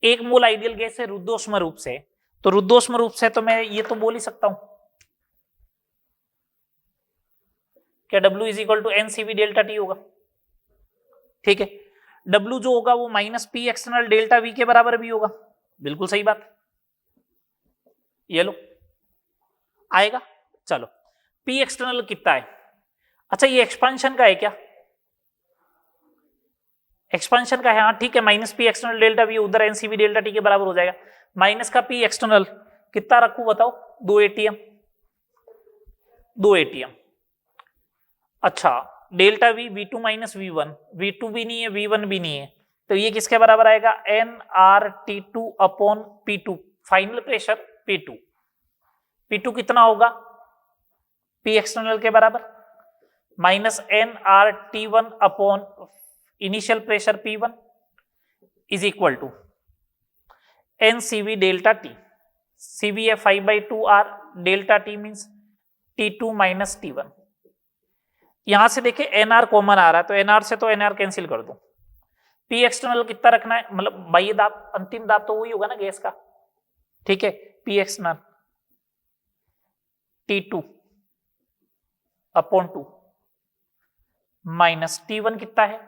A: 1 मोल आइडियल गैस है रुद्धोष्म रूप से, तो रुद्धोष्म रूप से तो मैं ये तो बोल ही सकता हूं क्या W = NCV डेल्टा T होगा, ठीक है। W जो होगा वो -P एक्सटर्नल डेल्टा V के बराबर भी होगा, बिल्कुल सही बात, ये लो आएगा। चलो P एक्सटर्नल कितना है? अच्छा ये एक्सपांशन का है क्या? एक्सपांशन का है, हाँ ठीक है। -P एक्सटर्नल डेल्टा V उधर NCV डेल्टा T के बराबर हो जाएगा। माइनस का P एक्सटर्नल कितना रखूं बताओ? 2 एटीएम, 2 एटीएम। अच्छा delta V V2 - V1, V2 भी नहीं है V1 भी नहीं है, तो ये किसके बराबर आएगा? nRT2 upon P2, final pressure P2। P2 कितना होगा? P एक्सटर्नल के बराबर -nRT1 upon initial pressure P1 is equal to NCV delta T। CV है 5/2R, delta T means T2 - T1। यहां से देखिए NR कॉमन आ रहा है, तो NR से तो NR कैंसिल कर दो। P एक्सटर्नल कितना रखना है, मतलब बाह्य दाब, अंतिम दाब तो वही होगा ना गैस का, ठीक है। P external T2 upon 2 minus T1 कितना है?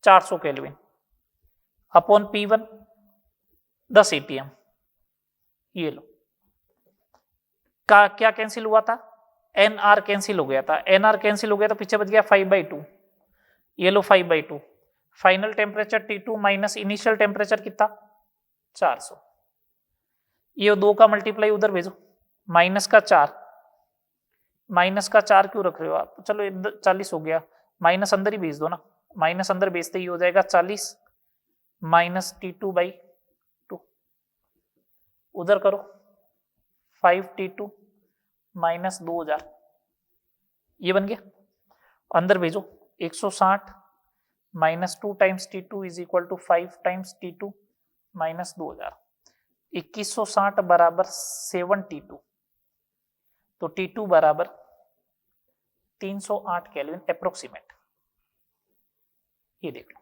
A: 400 केल्विन अपॉन P1 10 एटीएम। ये लो का क्या कैंसिल हुआ था? NR कैंसिल हो गया था, NR कैंसिल हो गया तो पीछे बच गया 5/2। ये लो 5/2। Final temperature T2 minus initial temperature कितना? 400। ये 2 का मल्टीप्लाई उधर भेजो, -4, -4 क्यों रख रहे हो आप? चलो 40 हो गया, माइनस अंदर ही भेज दो ना, माइनस अंदर भेजते ही हो जाएगा 40 माइनस T2/2। उधर करो 5T2 माइनस 2000, ये बन गया। अंदर भेजो 160 minus 2 times T2 is equal to 5 times T2 minus 2000। 2160 बराबर 7T2, तो T2 बराबर 308 केल्विन अप्रोक्सीमेट। ये देख लो,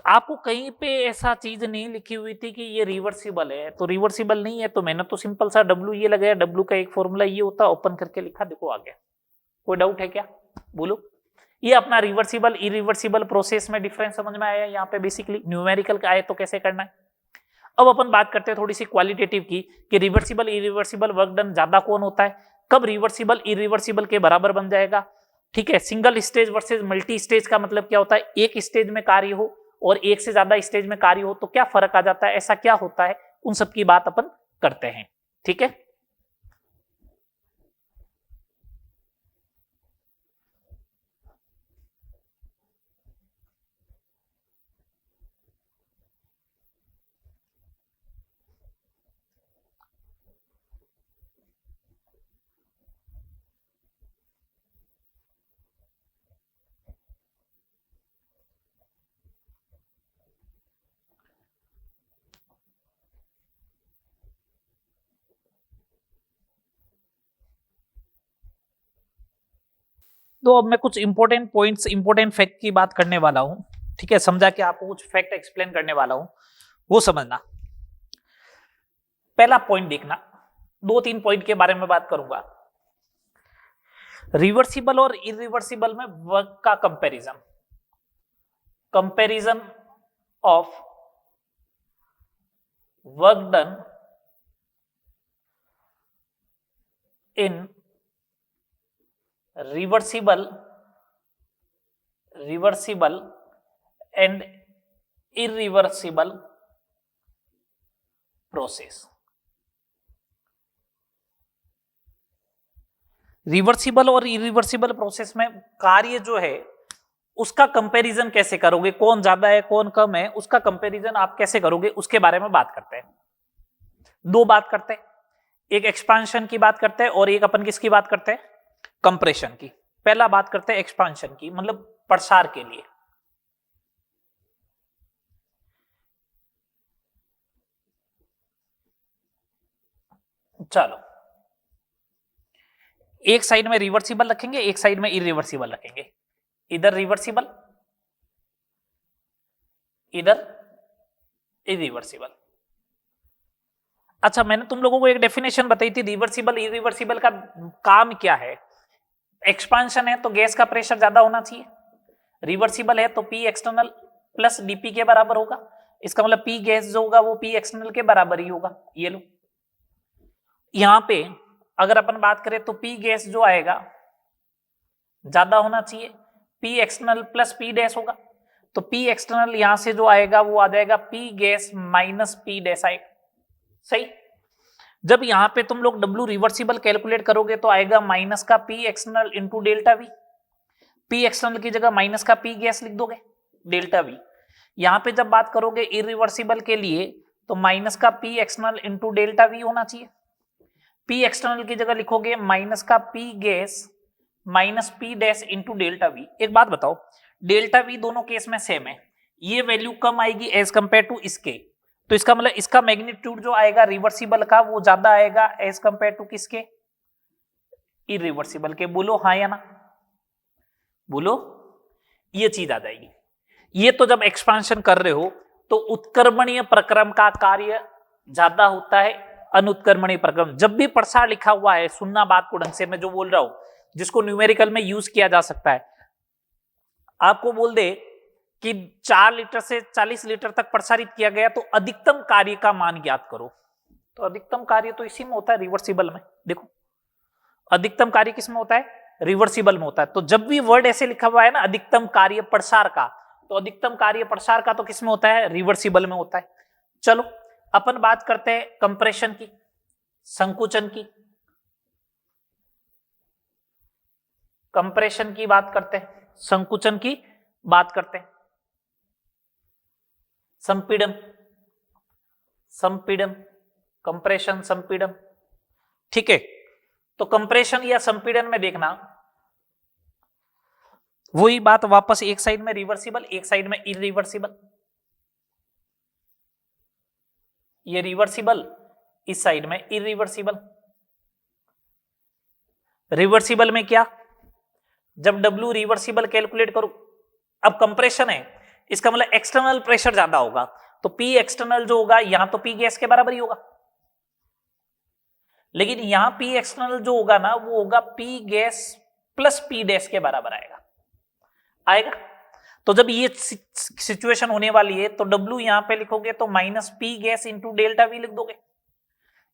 A: आपको कहीं पे ऐसा चीज नहीं लिखी हुई थी कि ये रिवर्सिबल है, तो रिवर्सिबल नहीं है तो मैंने तो सिंपल सा W ये लगाया। W का एक फॉर्मूला ये होता, ओपन करके लिखा, देखो आ गया। कोई डाउट है क्या? बोलो। ये अपना रिवर्सिबल इरिवर्सिबल प्रोसेस में डिफरेंस समझ में आया। यहाँ पे बेसिकली न्यूमेरिकल का आए तो कैसे करना है। अब अपन बात करते हैं थोड़ी सी क्वालिटेटिव की, कि रिवर्सिबल इरिवर्सिबल वर्क डन ज्यादा कौन होता है, कब रिवर्सिबल इरिवर्सिबल के बराबर बन जाएगा, ठीक है। Single stage versus multi stage का मतलब क्या होता है? एक स्टेज में कार्य हो और एक से ज्यादा स्टेज में कार्य हो तो क्या फर्क आ जाता है, ऐसा क्या होता है, उन सब की बात अपन करते हैं, ठीक है। तो अब मैं कुछ इंपॉर्टेंट पॉइंट्स, इंपॉर्टेंट फैक्ट की बात करने वाला हूं, ठीक है, समझा कि आपको कुछ फैक्ट एक्सप्लेन करने वाला हूं, वो समझना। पहला पॉइंट देखना, 2-3 पॉइंट के बारे में बात करूंगा। रिवर्सिबल और इरिवर्सिबल में वर्क का comparison, comparison of work done in reversible and irreversible process. Reversible और इरिवर्सिबल प्रोसेस में कार्य जो है उसका कंपैरिजन कैसे करोगे, कौन ज्यादा है कौन कम है, उसका कंपैरिजन आप कैसे करोगे, उसके बारे में बात करते हैं। दो बात करते हैं, एक एक्सपांशन की बात करते हैं और एक अपन किसकी बात करते हैं, कंप्रेशन की। पहला बात करते हैं एक्सपांशन की, मतलब प्रसार के लिए। चलो, एक साइड में रिवर्सिबल रखेंगे, एक साइड में इरिवर्सिबल रखेंगे। इधर रिवर्सिबल, इधर इरिवर्सिबल। अच्छा, मैंने तुम लोगों को एक डेफिनेशन बताई थी रिवर्सिबल इरिवर्सिबल का काम क्या है। एक्सपांशन है तो गैस का प्रेशर ज्यादा होना चाहिए, रिवर्सिबल है तो पी एक्सटर्नल प्लस डीपी के बराबर होगा। इसका मतलब पी गैस जो होगा वो पी एक्सटर्नल के बराबर ही होगा। ये लो, यहां पे अगर अपन बात करें तो पी गैस जो आएगा ज्यादा होना चाहिए, P external plus P dash होगा। तो पी एक्सटर्नल यहां से जो आएगा वो आ जाएगा P gas minus P dash आएगा। सही। जब यहां पे तुम लोग डब्ल्यू रिवर्सिबल कैलकुलेट करोगे तो आएगा माइनस का P external into delta we. P external की जगह माइनस का पी गैस लिख दोगे, डेल्टा वी। यहां पे जब बात करोगे इरिवर्सिबल के लिए तो माइनस का P external into delta we होना चाहिए। पी एक्सटर्नल की जगह लिखोगे माइनस का P gas minus P dash into delta we. एक बात बताओ, डेल्टा वी दोनों केस में सेम है, ये वैल्यू कम आएगी एज कंपेयर टू इसके, तो इसका मतलब इसका मैग्नीट्यूड जो आएगा रिवर्सिबल का वो ज्यादा आएगा एज कंपेयर टू किसके, इरिवर्सिबल के। बोलो हाँ या ना, बोलो, ये चीज आ जाएगी। ये तो जब एक्सपांशन कर रहे हो तो उत्क्रमणीय प्रक्रम का कार्य ज्यादा होता है अनुत्क्रमणीय प्रक्रम। जब भी प्रसार लिखा हुआ है, सुनना बात को ढंग से, मैं जो बोल रहा हूं जिसको न्यूमेरिकल में यूज किया जा सकता है, आपको बोल दे कि 4 लीटर से 40 लीटर तक प्रसारित किया गया तो अधिकतम कार्य का मान ज्ञात करो, तो अधिकतम कार्य तो इसी में होता है, रिवर्सिबल में। देखो, अधिकतम कार्य किसमें होता है, रिवर्सिबल में होता है। तो जब भी वर्ड ऐसे लिखा हुआ है ना अधिकतम कार्य प्रसार का, तो अधिकतम कार्य प्रसार का तो किसमें होता है, रिवर्सिबल में होता है। चलो, अपन बात करते हैं कंप्रेशन की, संकुचन की। कंप्रेशन की बात करते हैं, संकुचन की बात करते हैं, संपीड़न, संपीड़न, कंप्रेशन, संपीड़न। ठीक है, तो कंप्रेशन या संपीड़न में देखना वही बात वापस, एक साइड में रिवर्सिबल एक साइड में इरिवर्सिबल। ये रिवर्सिबल, इस साइड में इरिवर्सिबल। रिवर्सिबल में क्या, जब W रिवर्सिबल कैलकुलेट करो, अब कंप्रेशन है इसका मतलब एक्सटर्नल प्रेशर ज्यादा होगा, तो P एक्सटर्नल जो होगा यहां तो P गैस के बराबर ही होगा, लेकिन यहां P एक्सटर्नल जो होगा ना वो होगा P gas plus P dash के बराबर आएगा। तो जब ये सिचुएशन होने वाली है तो W यहां पे लिखोगे तो minus P gas into delta we लिख दोगे।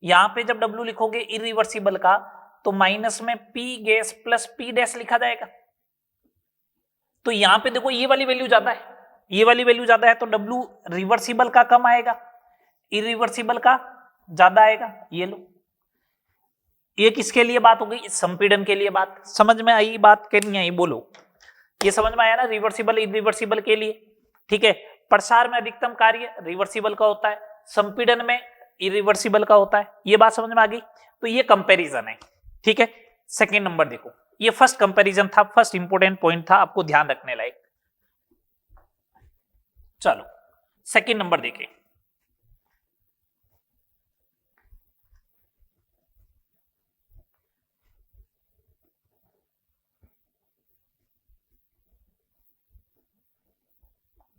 A: यहां पे जब W लिखोगे इरिवर्सिबल का तो माइनस में P gas plus P dash लिखा जाएगा। तो यहां पे देखो ये वाली वैल्यू ज्यादा है, ये वाली वैल्यू ज्यादा है, तो W रिवर्सिबल का कम आएगा, इरिवर्सिबल का ज्यादा आएगा। ये लो, ये किसके लिए बात हो गई, संपीड़न के लिए बात। समझ में आई बात कि नहीं आई, बोलो, ये समझ में आया ना, रिवर्सिबल इरिवर्सिबल के लिए। ठीक है, प्रसार में अधिकतम कार्य रिवर्सिबल का होता है, संपीड़न में इरिवर्सिबल का होता है, ये बात समझ में आ गई। तो ये कंपैरिजन है। ठीक है, सेकंड नंबर देखो, ये फर्स्ट कंपैरिजन था, फर्स्ट इंपोर्टेंट पॉइंट था आपको ध्यान रखने लायक। चलो सेकंड नंबर देखें,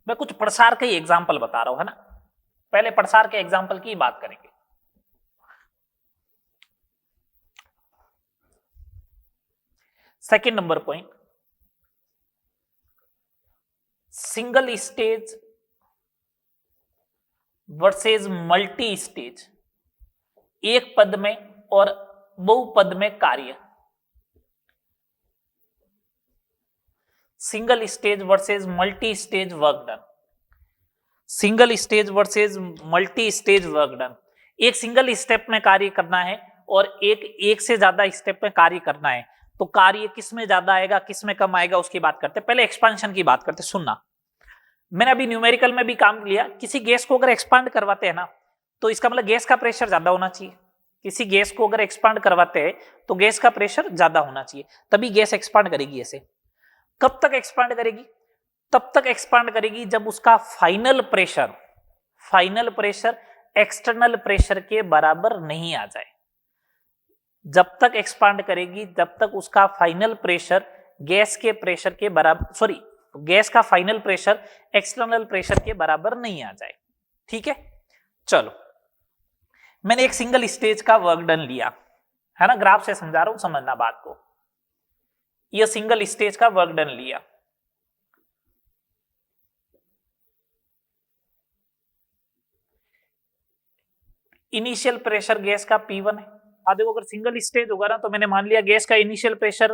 A: मैं कुछ प्रसार के एग्जाम्पल बता रहा हूं, है ना। पहले प्रसार के एग्जाम्पल की बात करेंगे। Second number point, single stage versus multi stage, एक पद में और बहुपद में कार्य। Single stage versus multi stage work done. Single stage versus multi stage work done, एक सिंगल स्टेप में कार्य करना है और एक से ज्यादा स्टेप में कार्य करना है, तो कार्य किस में ज्यादा आएगा किस में कम आएगा उसकी बात करते हैं। पहले एक्सपांशन की बात करते, सुनना। मैंने अभी न्यूमेरिकल में भी काम लिया, किसी गैस को अगर एक्सपांड करवाते हैं ना, तो इसका मतलब गैस का प्रेशर ज्यादा होना चाहिए। किसी गैस को अगर एक्सपांड करवाते हैं तो गैस का प्रेशर ज्यादा होना चाहिए, तभी गैस एक्सपांड करेगी। ऐसे कब तक एक्सपांड करेगी? तब तक एक्सपांड करेगी जब उसका फाइनल प्रेशर एक्सटर्नल प्रेशर के बराबर नहीं आ जाए। जब तक एक्सपांड करेगी जब तक उसका फाइनल प्रेशर गैस के प्रेशर के बराबर, गैस का फाइनल प्रेशर एक्सटर्नल प्रेशर के बराबर नहीं आ जाए। ठीक है, चलो मैंने एक सिंगल स्टेज का वर्क डन लिया, है ना, ग्राफ से समझा रहा हूं, समझना बात को। यह सिंगल स्टेज का वर्क डन लिया, इनिशियल प्रेशर गैस का P1 है। देखो अगर सिंगल स्टेज होगा ना, तो मैंने मान लिया गैस का इनिशियल प्रेशर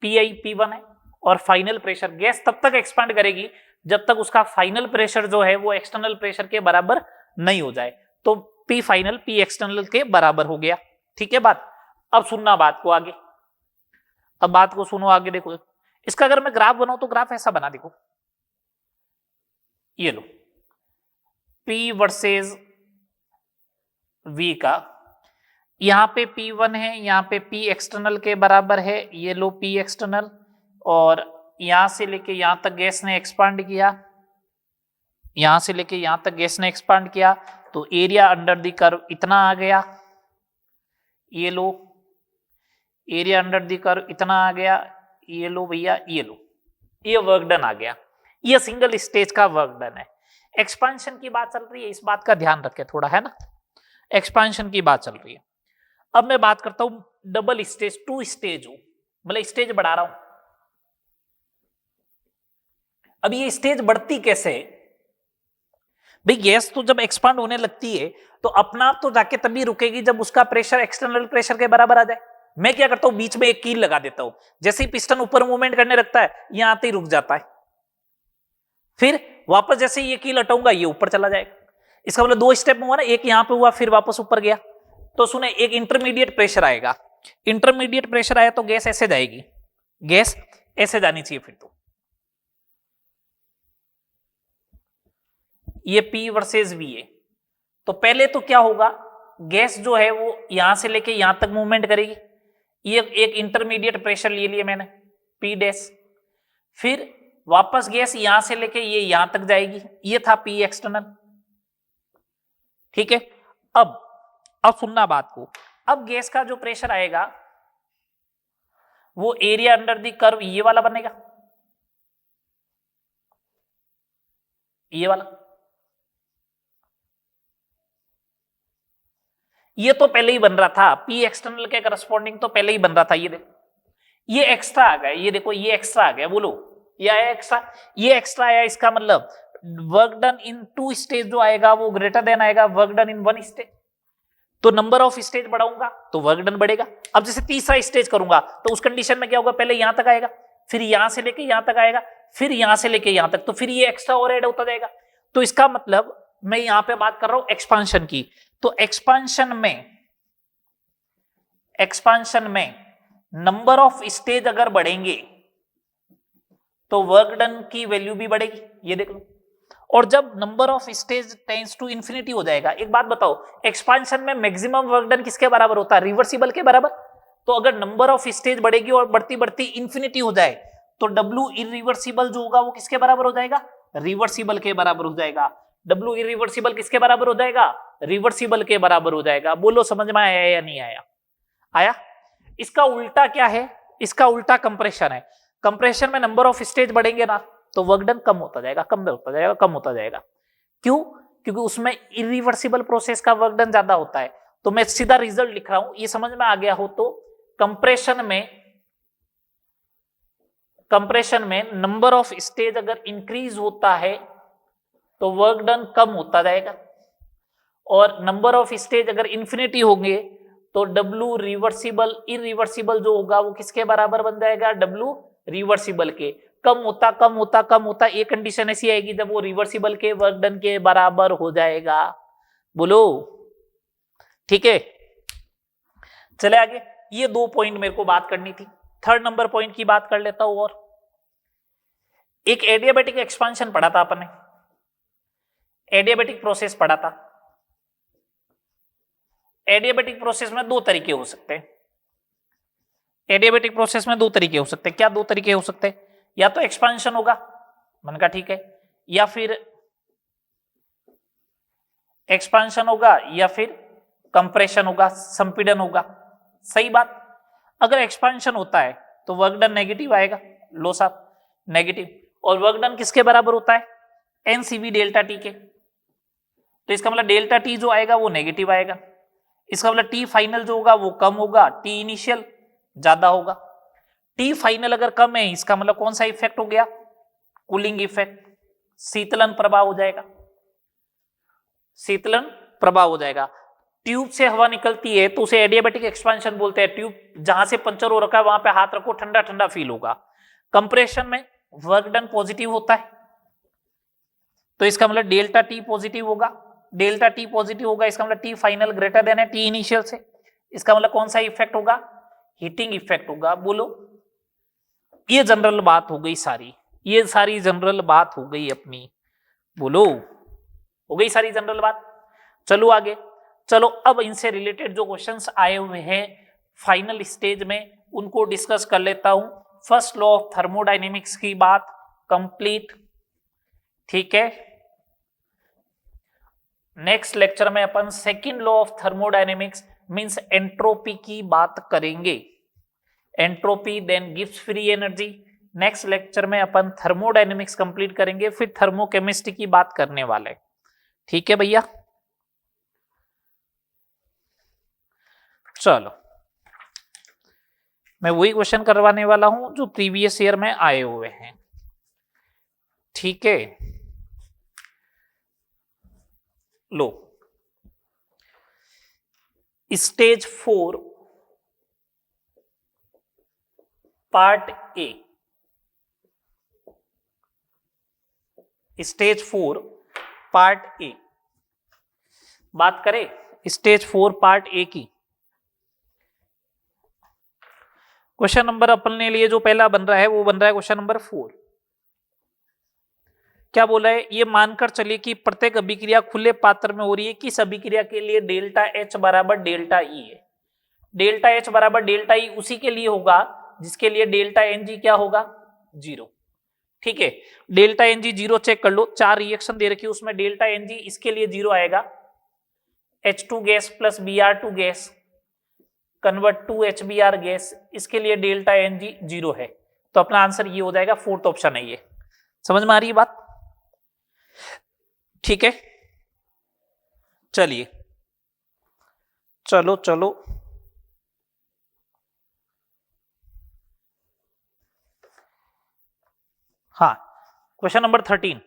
A: PI P1 है और फाइनल प्रेशर, गैस तब तक एक्सपांड करेगी जब तक उसका फाइनल प्रेशर जो है वो एक्सटर्नल प्रेशर के बराबर नहीं हो जाए। तो P फाइनल P एक्सटर्नल के बराबर हो गया। ठीक है बात। अब सुनना बात को आगे, अब बात को सुनो आगे। देखो इसका अगर मैं ग्राफ बनाऊं तो ग्राफ ऐसा बना, देखो ये लो P वर्सेस V का, यहां पे P1 है, यहां पे P एक्सटर्नल के बराबर है, ये लो P एक्सटर्नल, और यहां से लेके यहां तक गैस ने एक्सपांड किया, यहां से लेके यहां तक गैस ने एक्सपांड किया, तो एरिया अंडर द कर्व इतना आ गया। ये लो एरिया अंडर द कर्व इतना आ गया, ये लो भैया, ये लो, ये वर्क डन आ गया। ये सिंगल स्टेज का वर्क डन है। एक्सपांशन की बात चल रही है, इस बात का ध्यान रखें थोड़ा, है ना, एक्सपांशन की बात चल रही है। अब मैं बात करता हूं डबल स्टेज, 2 स्टेज हो, मतलब स्टेज बढ़ा रहा हूं। अब ये स्टेज बढ़ती कैसे है भाई? गैस तो जब एक्सपांड होने लगती है तो अपना आप तो जाके तभी रुकेगी जब उसका प्रेशर एक्सटर्नल प्रेशर के बराबर आ जाए। मैं क्या करता हूं, बीच में एक कील लगा देता हूं, जैसे ही पिस्टन ऊपर मूवमेंट करने लगता है यहां आते ही रुक जाता है, फिर वापस जैसे ये कील हटाऊंगा ये ऊपर चला जाएगा। इसका मतलब 2 स्टेप में हुआ ना, एक यहां पे हुआ फिर वापस ऊपर गया। तो सुने, एक इंटरमीडिएट प्रेशर आएगा, इंटरमीडिएट प्रेशर आया तो गैस ऐसे जाएगी, गैस ऐसे जानी चाहिए। फिर तो ये P वर्सेस V है, तो पहले तो क्या होगा, गैस जो है वो यहां से लेके यहां तक मूवमेंट करेगी। ये एक इंटरमीडिएट प्रेशर ले लिया मैंने P डैश, फिर वापस गैस यहां से लेके ये यहां तक जाएगी, ये था P एक्सटर्नल। ठीक है, अब सुनना बात को। अब गैस का जो प्रेशर आएगा वो एरिया अंडर द कर्व ये वाला बनेगा, ये वाला। ये तो पहले ही बन रहा था, P एक्सटर्नल के करस्पॉन्डिंग तो पहले ही बन रहा था। ये देखो ये एक्स्ट्रा आ गया, ये देखो ये एक्स्ट्रा आ गया, बोलो ये आया एक्स्ट्रा, ये एक्स्ट्रा आया। इसका मतलब वर्क डन इन 2 स्टेज जो आएगा वो ग्रेटर देन आएगा वर्क डन इन 1 स्टेज। तो नंबर ऑफ स्टेज बढ़ाऊंगा तो वर्क डन बढ़ेगा। अब जैसे तीसरा स्टेज करूंगा तो उस कंडीशन में क्या होगा, पहले यहां तक आएगा, फिर यहां से लेके यहां तक आएगा, फिर यहां से लेके यहां तक, तो फिर ये एक्स्ट्रा और ऐड होता जाएगा। तो इसका मतलब मैं यहां पे बात कर रहा हूं एक्सपांशन की, तो एक्सपांशन में नंबर ऑफ स्टेज अगर बढ़ेंगे तो वर्क डन की वैल्यू भी बढ़ेगी, ये देख लो। और जब number of stage tends to infinity हो जाएगा, एक बात बताओ, एक्सपांशन में मैक्सिमम वर्क डन किसके बराबर होता है, रिवर्सिबल के बराबर। तो अगर नंबर ऑफ स्टेज बढ़ेगी और बढ़ती बढ़ती इंफिनिटी हो जाए तो W इरिवर्सिबल जो होगा वो किसके बराबर हो जाएगा, रिवर्सिबल के बराबर हो जाएगा। W इरिवर्सिबल किसके बराबर हो जाएगा, रिवर्सिबल के बराबर हो जाएगा। बोलो समझ में आया या नहीं आया? आया। इसका उल्टा क्या है, इसका उल्टा कंप्रेशन है। कंप्रेशन में नंबर ऑफ स्टेज बढ़ेंगे ना तो वर्क डन कम होता जाएगा, कम होता जाएगा, कम होता जाएगा। क्यों? क्योंकि उसमें इरिवर्सिबल प्रोसेस का वर्क डन ज्यादा होता है। तो मैं सीधा रिजल्ट लिख रहा हूं, ये समझ में आ गया हो तो कंप्रेशन में नंबर ऑफ स्टेज अगर इंक्रीज होता है तो वर्क डन कम होता जाएगा, और नंबर ऑफ स्टेज अगर इंफिनिटी होंगे तो W रिवर्सिबल इरिवर्सिबल जो होगा वो किसके बराबर बन जाएगा? W रिवर्सिबल के। कम होता कम होता कम होता, एक कंडीशन ऐसी आएगी जब वो रिवर्सिबल के वर्क डन के बराबर हो जाएगा। बोलो ठीक है, चले आगे। ये 2 पॉइंट मेरे को बात करनी थी। थर्ड नंबर पॉइंट की बात कर लेता हूं। और एक एडियाबेटिक एक्सपांशन पढ़ा था अपन ने, एडियाबेटिक प्रोसेस पढ़ा था। एडियाबेटिक प्रोसेस में 2 तरीके हो सकते हैं। एडियाबेटिक प्रोसेस में 2 तरीके हो सकते हैं। क्या 2 तरीके हो सकते हैं? या तो एक्सपांशन होगा, मैंने कहा ठीक है, या फिर एक्सपांशन होगा, या फिर कंप्रेशन होगा, संपीड़न होगा। सही बात। अगर एक्सपांशन होता है तो वर्क डन नेगेटिव आएगा, लो साहब नेगेटिव। और वर्क डन किसके बराबर होता है? एनसीवी डेल्टा टी के। तो इसका मतलब डेल्टा टी जो आएगा वो नेगेटिव आएगा। इसका मतलब टी फाइनल जो होगा वो कम होगा, टी इनिशियल ज्यादा होगा। टी फाइनल अगर कम है, इसका मतलब कौन सा इफेक्ट हो गया? कूलिंग इफेक्ट, शीतलन प्रभाव हो जाएगा, शीतलन प्रभाव हो जाएगा। ट्यूब से हवा निकलती है तो उसे एडियाबेटिक एक्सपांशन बोलते हैं। ट्यूब जहां से पंचर हो रखा है वहां पे हाथ रखो, ठंडा ठंडा फील होगा। कंप्रेशन में वर्क डन पॉजिटिव होता है, तो इसका मतलब डेल्टा टी पॉजिटिव होगा। डेल्टा टी पॉजिटिव होगा, इसका मतलब टी फाइनल ग्रेटर देन है टी इनिशियल से। इसका मतलब कौन सा इफेक्ट होगा? हीटिंग इफेक्ट होगा। बोलो, ये जनरल बात हो गई सारी, ये सारी जनरल बात हो गई अपनी। बोलो, हो गई सारी जनरल बात। चलो आगे, चलो अब इनसे रिलेटेड जो क्वेश्चंस आए हुए हैं फाइनल स्टेज में उनको डिस्कस कर लेता हूं। फर्स्ट लॉ ऑफ थर्मोडायनेमिक्स की बात कंप्लीट, ठीक है। नेक्स्ट लेक्चर में अपन second law of thermodynamics means entropy की बात करेंगे। Entropy then gives free energy. Next lecture में अपन थर्मोडायनेमिक्स कंप्लीट करेंगे, फिर थर्मोकेमिस्ट्री की बात करने वाले, ठीक है भैया। चलो, मैं वही क्वेश्चन करवाने वाला हूं जो प्रीवियस ईयर में आए हुए हैं, ठीक है। लो, stage 4 part A, stage 4 part A बात करें। स्टेज 4 पार्ट ए की क्वेश्चन नंबर अपन ने लिए जो पहला बन रहा है वो बन रहा है क्वेश्चन नंबर 4। क्या बोला है? ये मानकर चलिए कि प्रत्येक अभिक्रिया खुले पात्र में हो रही है। किस अभिक्रिया के लिए डेल्टा एच बराबर डेल्टा ई है? डेल्टा एच बराबर डेल्टा ई उसी के लिए होगा जिसके लिए डेल्टा एन जी क्या होगा? 0, ठीक है। डेल्टा एन जी 0 चेक कर लो, 4 रिएक्शन दे रखी है उसमें डेल्टा एन जी इसके लिए 0 आएगा। H2 gas plus Br2 gas convert to HBr gas, इसके लिए डेल्टा एन जी 0 है। तो अपना आंसर ये हो जाएगा, फोर्थ ऑप्शन है ये। समझ में आ रही है बात? ठीक है, चलिए चलो चलो हाँ, क्वेश्चन नंबर 13।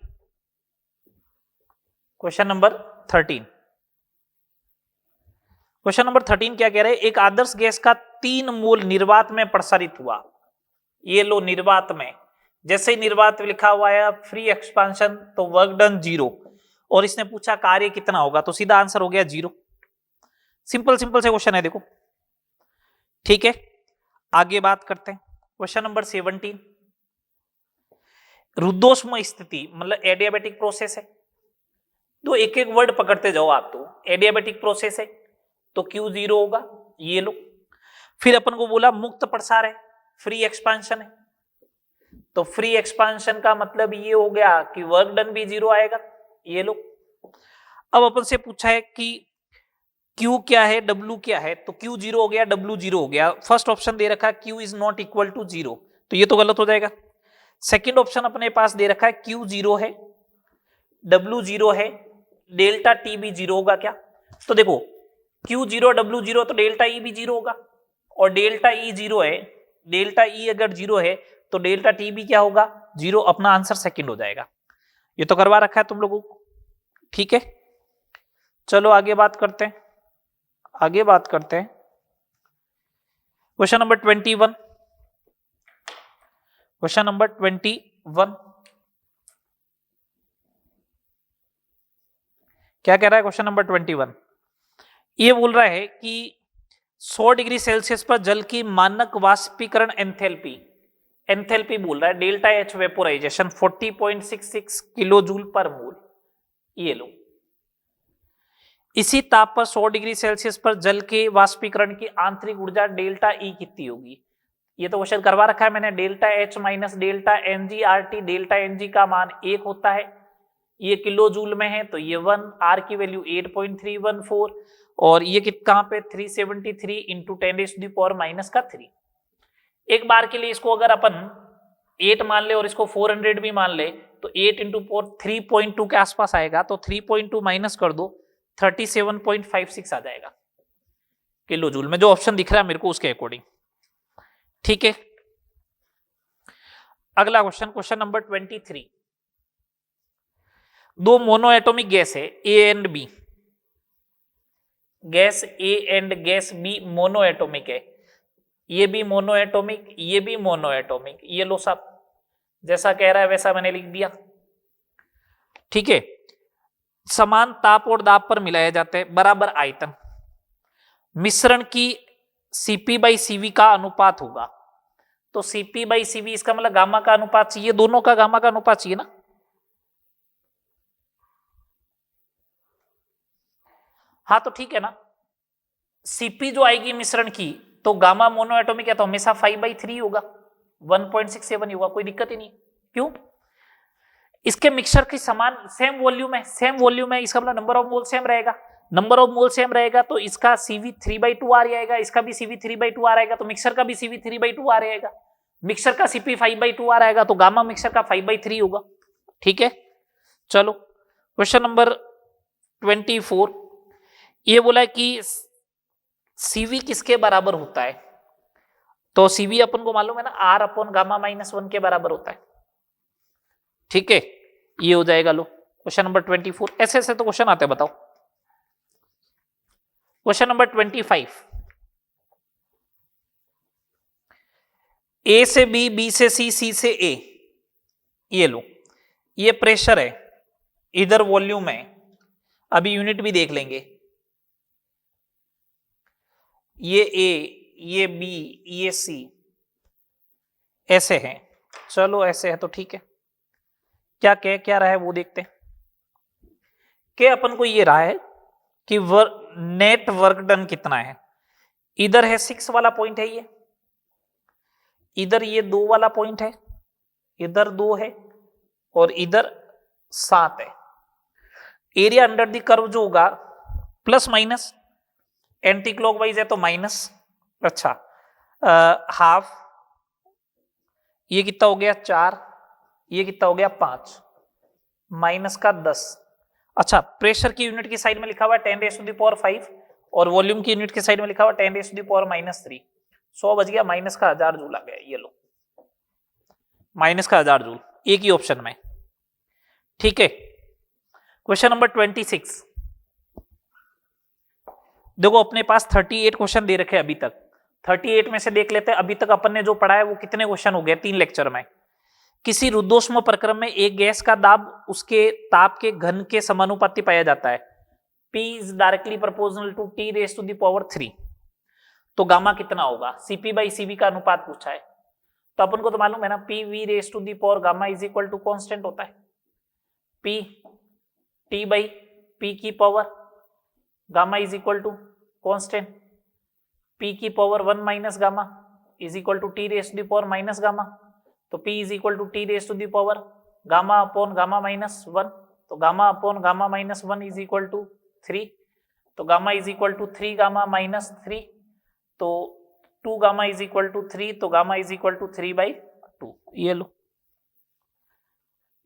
A: क्वेश्चन नंबर 13 क्या कह रहे हैं? एक आदर्श गैस का 3 मोल निर्वात में प्रसारित हुआ। ये लो, निर्वात में। जैसे ही निर्वात लिखा हुआ है फ्री एक्सपांशन तो वर्क डन 0, और इसने पूछा कार्य कितना होगा, तो सीधा आंसर हो गया 0। सिंपल से क्वेश्चन है, देखो, ठीक है। आगे बात करते हैं क्वेश्चन नंबर 17। रुद्धोष्म स्थिति मतलब एडियाबेटिक प्रोसेस है। तो एक एक वर्ड पकड़ते जाओ आप। तो एडियाबेटिक प्रोसेस है तो Q0 होगा, ये लो। फिर अपन को बोला मुक्त प्रसार है, फ्री एक्सपांशन है, तो फ्री एक्सपांशन का मतलब ये हो गया कि वर्क डन भी 0 आएगा, ये लो। अब अपन से पूछा है कि Q क्या है, W क्या है, तो Q 0 हो गया, W 0 हो गया। फर्स्ट ऑप्शन दे रखा Q is not equal to 0, तो ये तो गलत हो जाएगा। सेकंड ऑप्शन अपने पास दे रखा है Q 0 है, W 0 है, डेल्टा T भी 0 होगा क्या? तो देखो Q 0 W 0 तो डेल्टा E भी 0 होगा, और डेल्टा E 0 है, डेल्टा E अगर 0 है तो डेल्टा T भी क्या होगा? 0। अपना आंसर सेकंड हो जाएगा। ये तो करवा रखा है तुम लोगों को, ठीक है। चलो आगे बात करते हैं, आगे बात करते हैं। क्वेश्चन नंबर 21, क्वेश्चन नंबर 21 क्या कह रहा है? क्वेश्चन नंबर 21 ये बोल रहा है कि 100 डिग्री सेल्सियस पर जल की मानक वाष्पीकरण एंथैल्पी, एंथैल्पी बोल रहा है delta H vaporisation 40.66 kilo joule per mole. ये लो, इसी ताप पर 100 डिग्री सेल्सियस पर जल के वाष्पीकरण की आंतरिक ऊर्जा डेल्टा ई कितनी होगी? ये तो क्वेश्चन करवा रखा है मैंने। Delta H minus delta N G R T, delta N G का मान 1 होता है, ये किलो जूल में है तो ये 1, आर की वैल्यू 8.314, और ये कहां पे 373 इंटू 10⁻⁻³ एक बार के लिए इसको अगर अपन 8 मान ले और इसको 400 भी मान ले तो 8 इंटू 3.2 के आसपास आएगा, तो 3.2 माइनस कर दो 37.56 आ जाएगा किलो जूल में, जो ऑप्शन दिख रहा है मेरे को उसके अकॉर्डिंग, ठीक है। अगला क्वेश्चन, क्वेश्चन नंबर 23। दो मोनो एटॉमिक गैस है A and B, gas A and gas B monoatomic है, ये भी मोनो एटॉमिक, ये भी मोनो एटॉमिक। ये लो साहब, जैसा कह रहा है वैसा मैंने लिख दिया, ठीक है। समान ताप और दाब पर मिलाए जाते हैं, बराबर आयतन, मिश्रण की Cp/Cv का अनुपात होगा, तो Cp/Cv इसका मतलब गामा का अनुपात चाहिए, दोनों का गामा का अनुपात चाहिए ना। हाँ तो ठीक है ना, Cp जो आएगी मिश्रण की तो गामा मोनो एटॉमिक है तो हमेशा 5/3 होगा, 1.67 ही होगा, कोई दिक्कत ही नहीं। क्यों? इसके मिक्सचर की समान सेम वॉल्यूम है, सेम वॉल्यूम है, इसका मतलब नंबर ऑफ मोल सेम रहेगा, नंबर ऑफ मोल सेम रहेगा तो इसका Cv 3/2 आ जाएगा, इसका भी Cv 3/2 आ रहेगा, तो मिक्सचर का भी Cv 3/2 आ रहेगा, मिक्सचर का Cp 5/2 आ रहेगा, तो गामा मिक्सचर का 5/3 होगा, ठीक है। चलो क्वेश्चन नंबर 24, ये बोला कि Cv किसके बराबर होता है? तो Cv अपन को मालूम है ना, R/γ-1 के बराबर होता है, ठीक है। ये हो जाएगा। लो क्वेश्चन नंबर 24, ऐसे ऐसे तो क्वेश्चन आते हैं, बताओ। क्वेश्चन नंबर 25, ए से बी, बी से सी, सी से ए, ये लो, ये प्रेशर है, इधर वॉल्यूम है, अभी यूनिट भी देख लेंगे, ये ए, ये बी, ये सी, ऐसे है। चलो ऐसे है तो ठीक है, क्या रहा है वो देखते हैं। क्या अपन को ये रहा है कि नेट वर्क डन कितना है, इधर है 6 वाला पॉइंट है, ये इधर ये 2 वाला पॉइंट है, इधर 2 है और इधर 7 है। एरिया अंडर द कर्व जो होगा प्लस माइनस, एंटी क्लॉकवाइज है तो माइनस, अच्छा हाफ, ये कितना हो गया 4, ये कितना हो गया 5, माइनस का 10। अच्छा, प्रेशर की यूनिट की साइड में लिखा हुआ है 10⁻⁵ और वॉल्यूम की यूनिट की साइड में लिखा हुआ 10⁻⁻3। 100 बच गया, माइनस का 1000 जूल आ गया, ये लो माइनस का 1000 जूल, एक ही ऑप्शन में, ठीक है। क्वेश्चन नंबर 26, देखो अपने पास 38 क्वेश्चन दे रखे अभी तक, 38 में से देख लेते हैं अभी तक अपन ने जो पढ़ा है वो कितने क्वेश्चन हो गए 3 लेक्चर में। किसी रुद्धोष्म प्रक्रम में एक गैस का दाब उसके ताप के घन के समानुपाती पाया जाता है, P is directly proportional to T⁻3, तो गामा कितना होगा? Cp/Cv का अनुपात पूछा है, तो अपन को तो मालूम है ना, PV⁻γ is equal to constant होता है, P T/P की power gamma is equal to constant, P की power 1 minus gamma is equal to T⁻⁻⁻, तो P is equal to T⁻⁻⁻⁻⁻⁻⁻⁻⁻⁻⁻⁻⁻⁻⁻⁻⁻⁻⁻⁻⁻⁻⁻⁻⁻⁻⁻⁻⁻⁻⁻⁻⁻⁻⁻⁻⁻⁻⁻ -3, तो 2 गामा इज इक्वल टू 3, तो गामा इज इक्वल टू 3/2, ये लो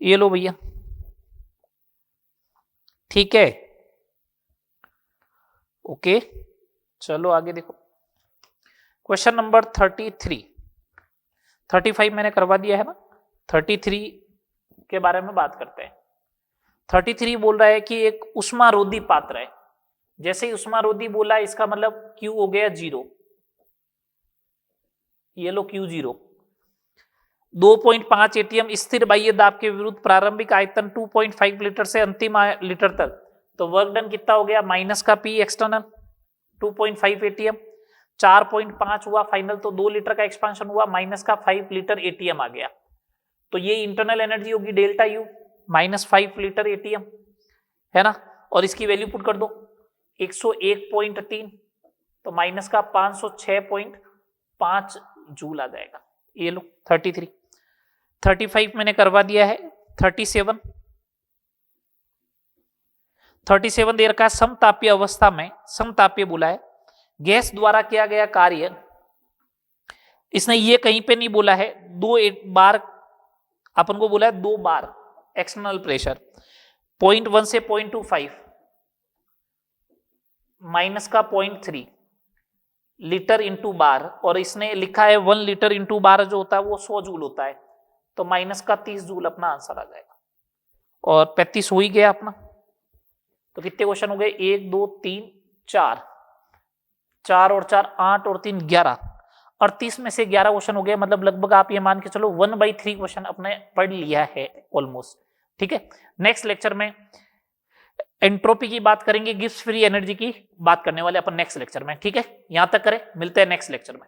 A: ये लो भैया, ठीक है, ओके। चलो आगे देखो, क्वेश्चन नंबर 33, 35 मैंने करवा दिया है ना, 33 के बारे में बात करते हैं। 33 बोल रहा है कि एक उष्मारोधी पात्र है, जैसे ही उष्मारोधी बोला इसका मतलब Q हो गया 0, ये लो Q0। 2.5 एटीएम स्थिर बाह्य दाब के विरुद्ध प्रारंभिक आयतन 2.5 लीटर से अंतिम लीटर तक, तो वर्क डन कितना हो गया, माइनस का P एक्सटर्नल 2.5 एटीएम, 4.5 हुआ फाइनल, तो 2 लीटर का एक्सपांशन हुआ, माइनस का 5 लीटर एटीएम आ गया। तो ये इंटरनल एनर्जी होगी delta U minus 5 litre ATM, है ना। और इसकी वैल्यू पुट कर दो 101.3, तो माइनस का 506.5 जूल आ जाएगा। ये लो 33, 35 मैंने करवा दिया है। 37 दे रखा है, समतापीय अवस्था में, समतापीय बोला है, गैस द्वारा किया गया कार्य, इसने ये कहीं पे नहीं बोला है, 2 बार अपन को बोला है, 2 बार एक्सटर्नल प्रेशर 0.1 से 0.25 माइनस का 0.3 लीटर इंटू बार, और इसने लिखा है 1 लीटर इंटू बार जो होता है वो 100 जूल होता है, तो माइनस का 30 जूल अपना आंसर आ जाएगा। और 35 हो ही गया अपना। तो कितने क्वेश्चन हो गए, 1 2 3 4, 4 और 4 8 और 3 11, 38 में से 11 क्वेश्चन हो गए, मतलब लगभग आप ये मान के चलो 1/3 क्वेश्चन अपने पढ़ लिया है ऑलमोस्ट। ठीक है, नेक्स्ट लेक्चर में एंट्रोपी की बात करेंगे, गिब्स फ्री एनर्जी की बात करने वाले अपन नेक्स्ट लेक्चर में। ठीक है, यहां तक करें, मिलते हैं नेक्स्ट लेक्चर में।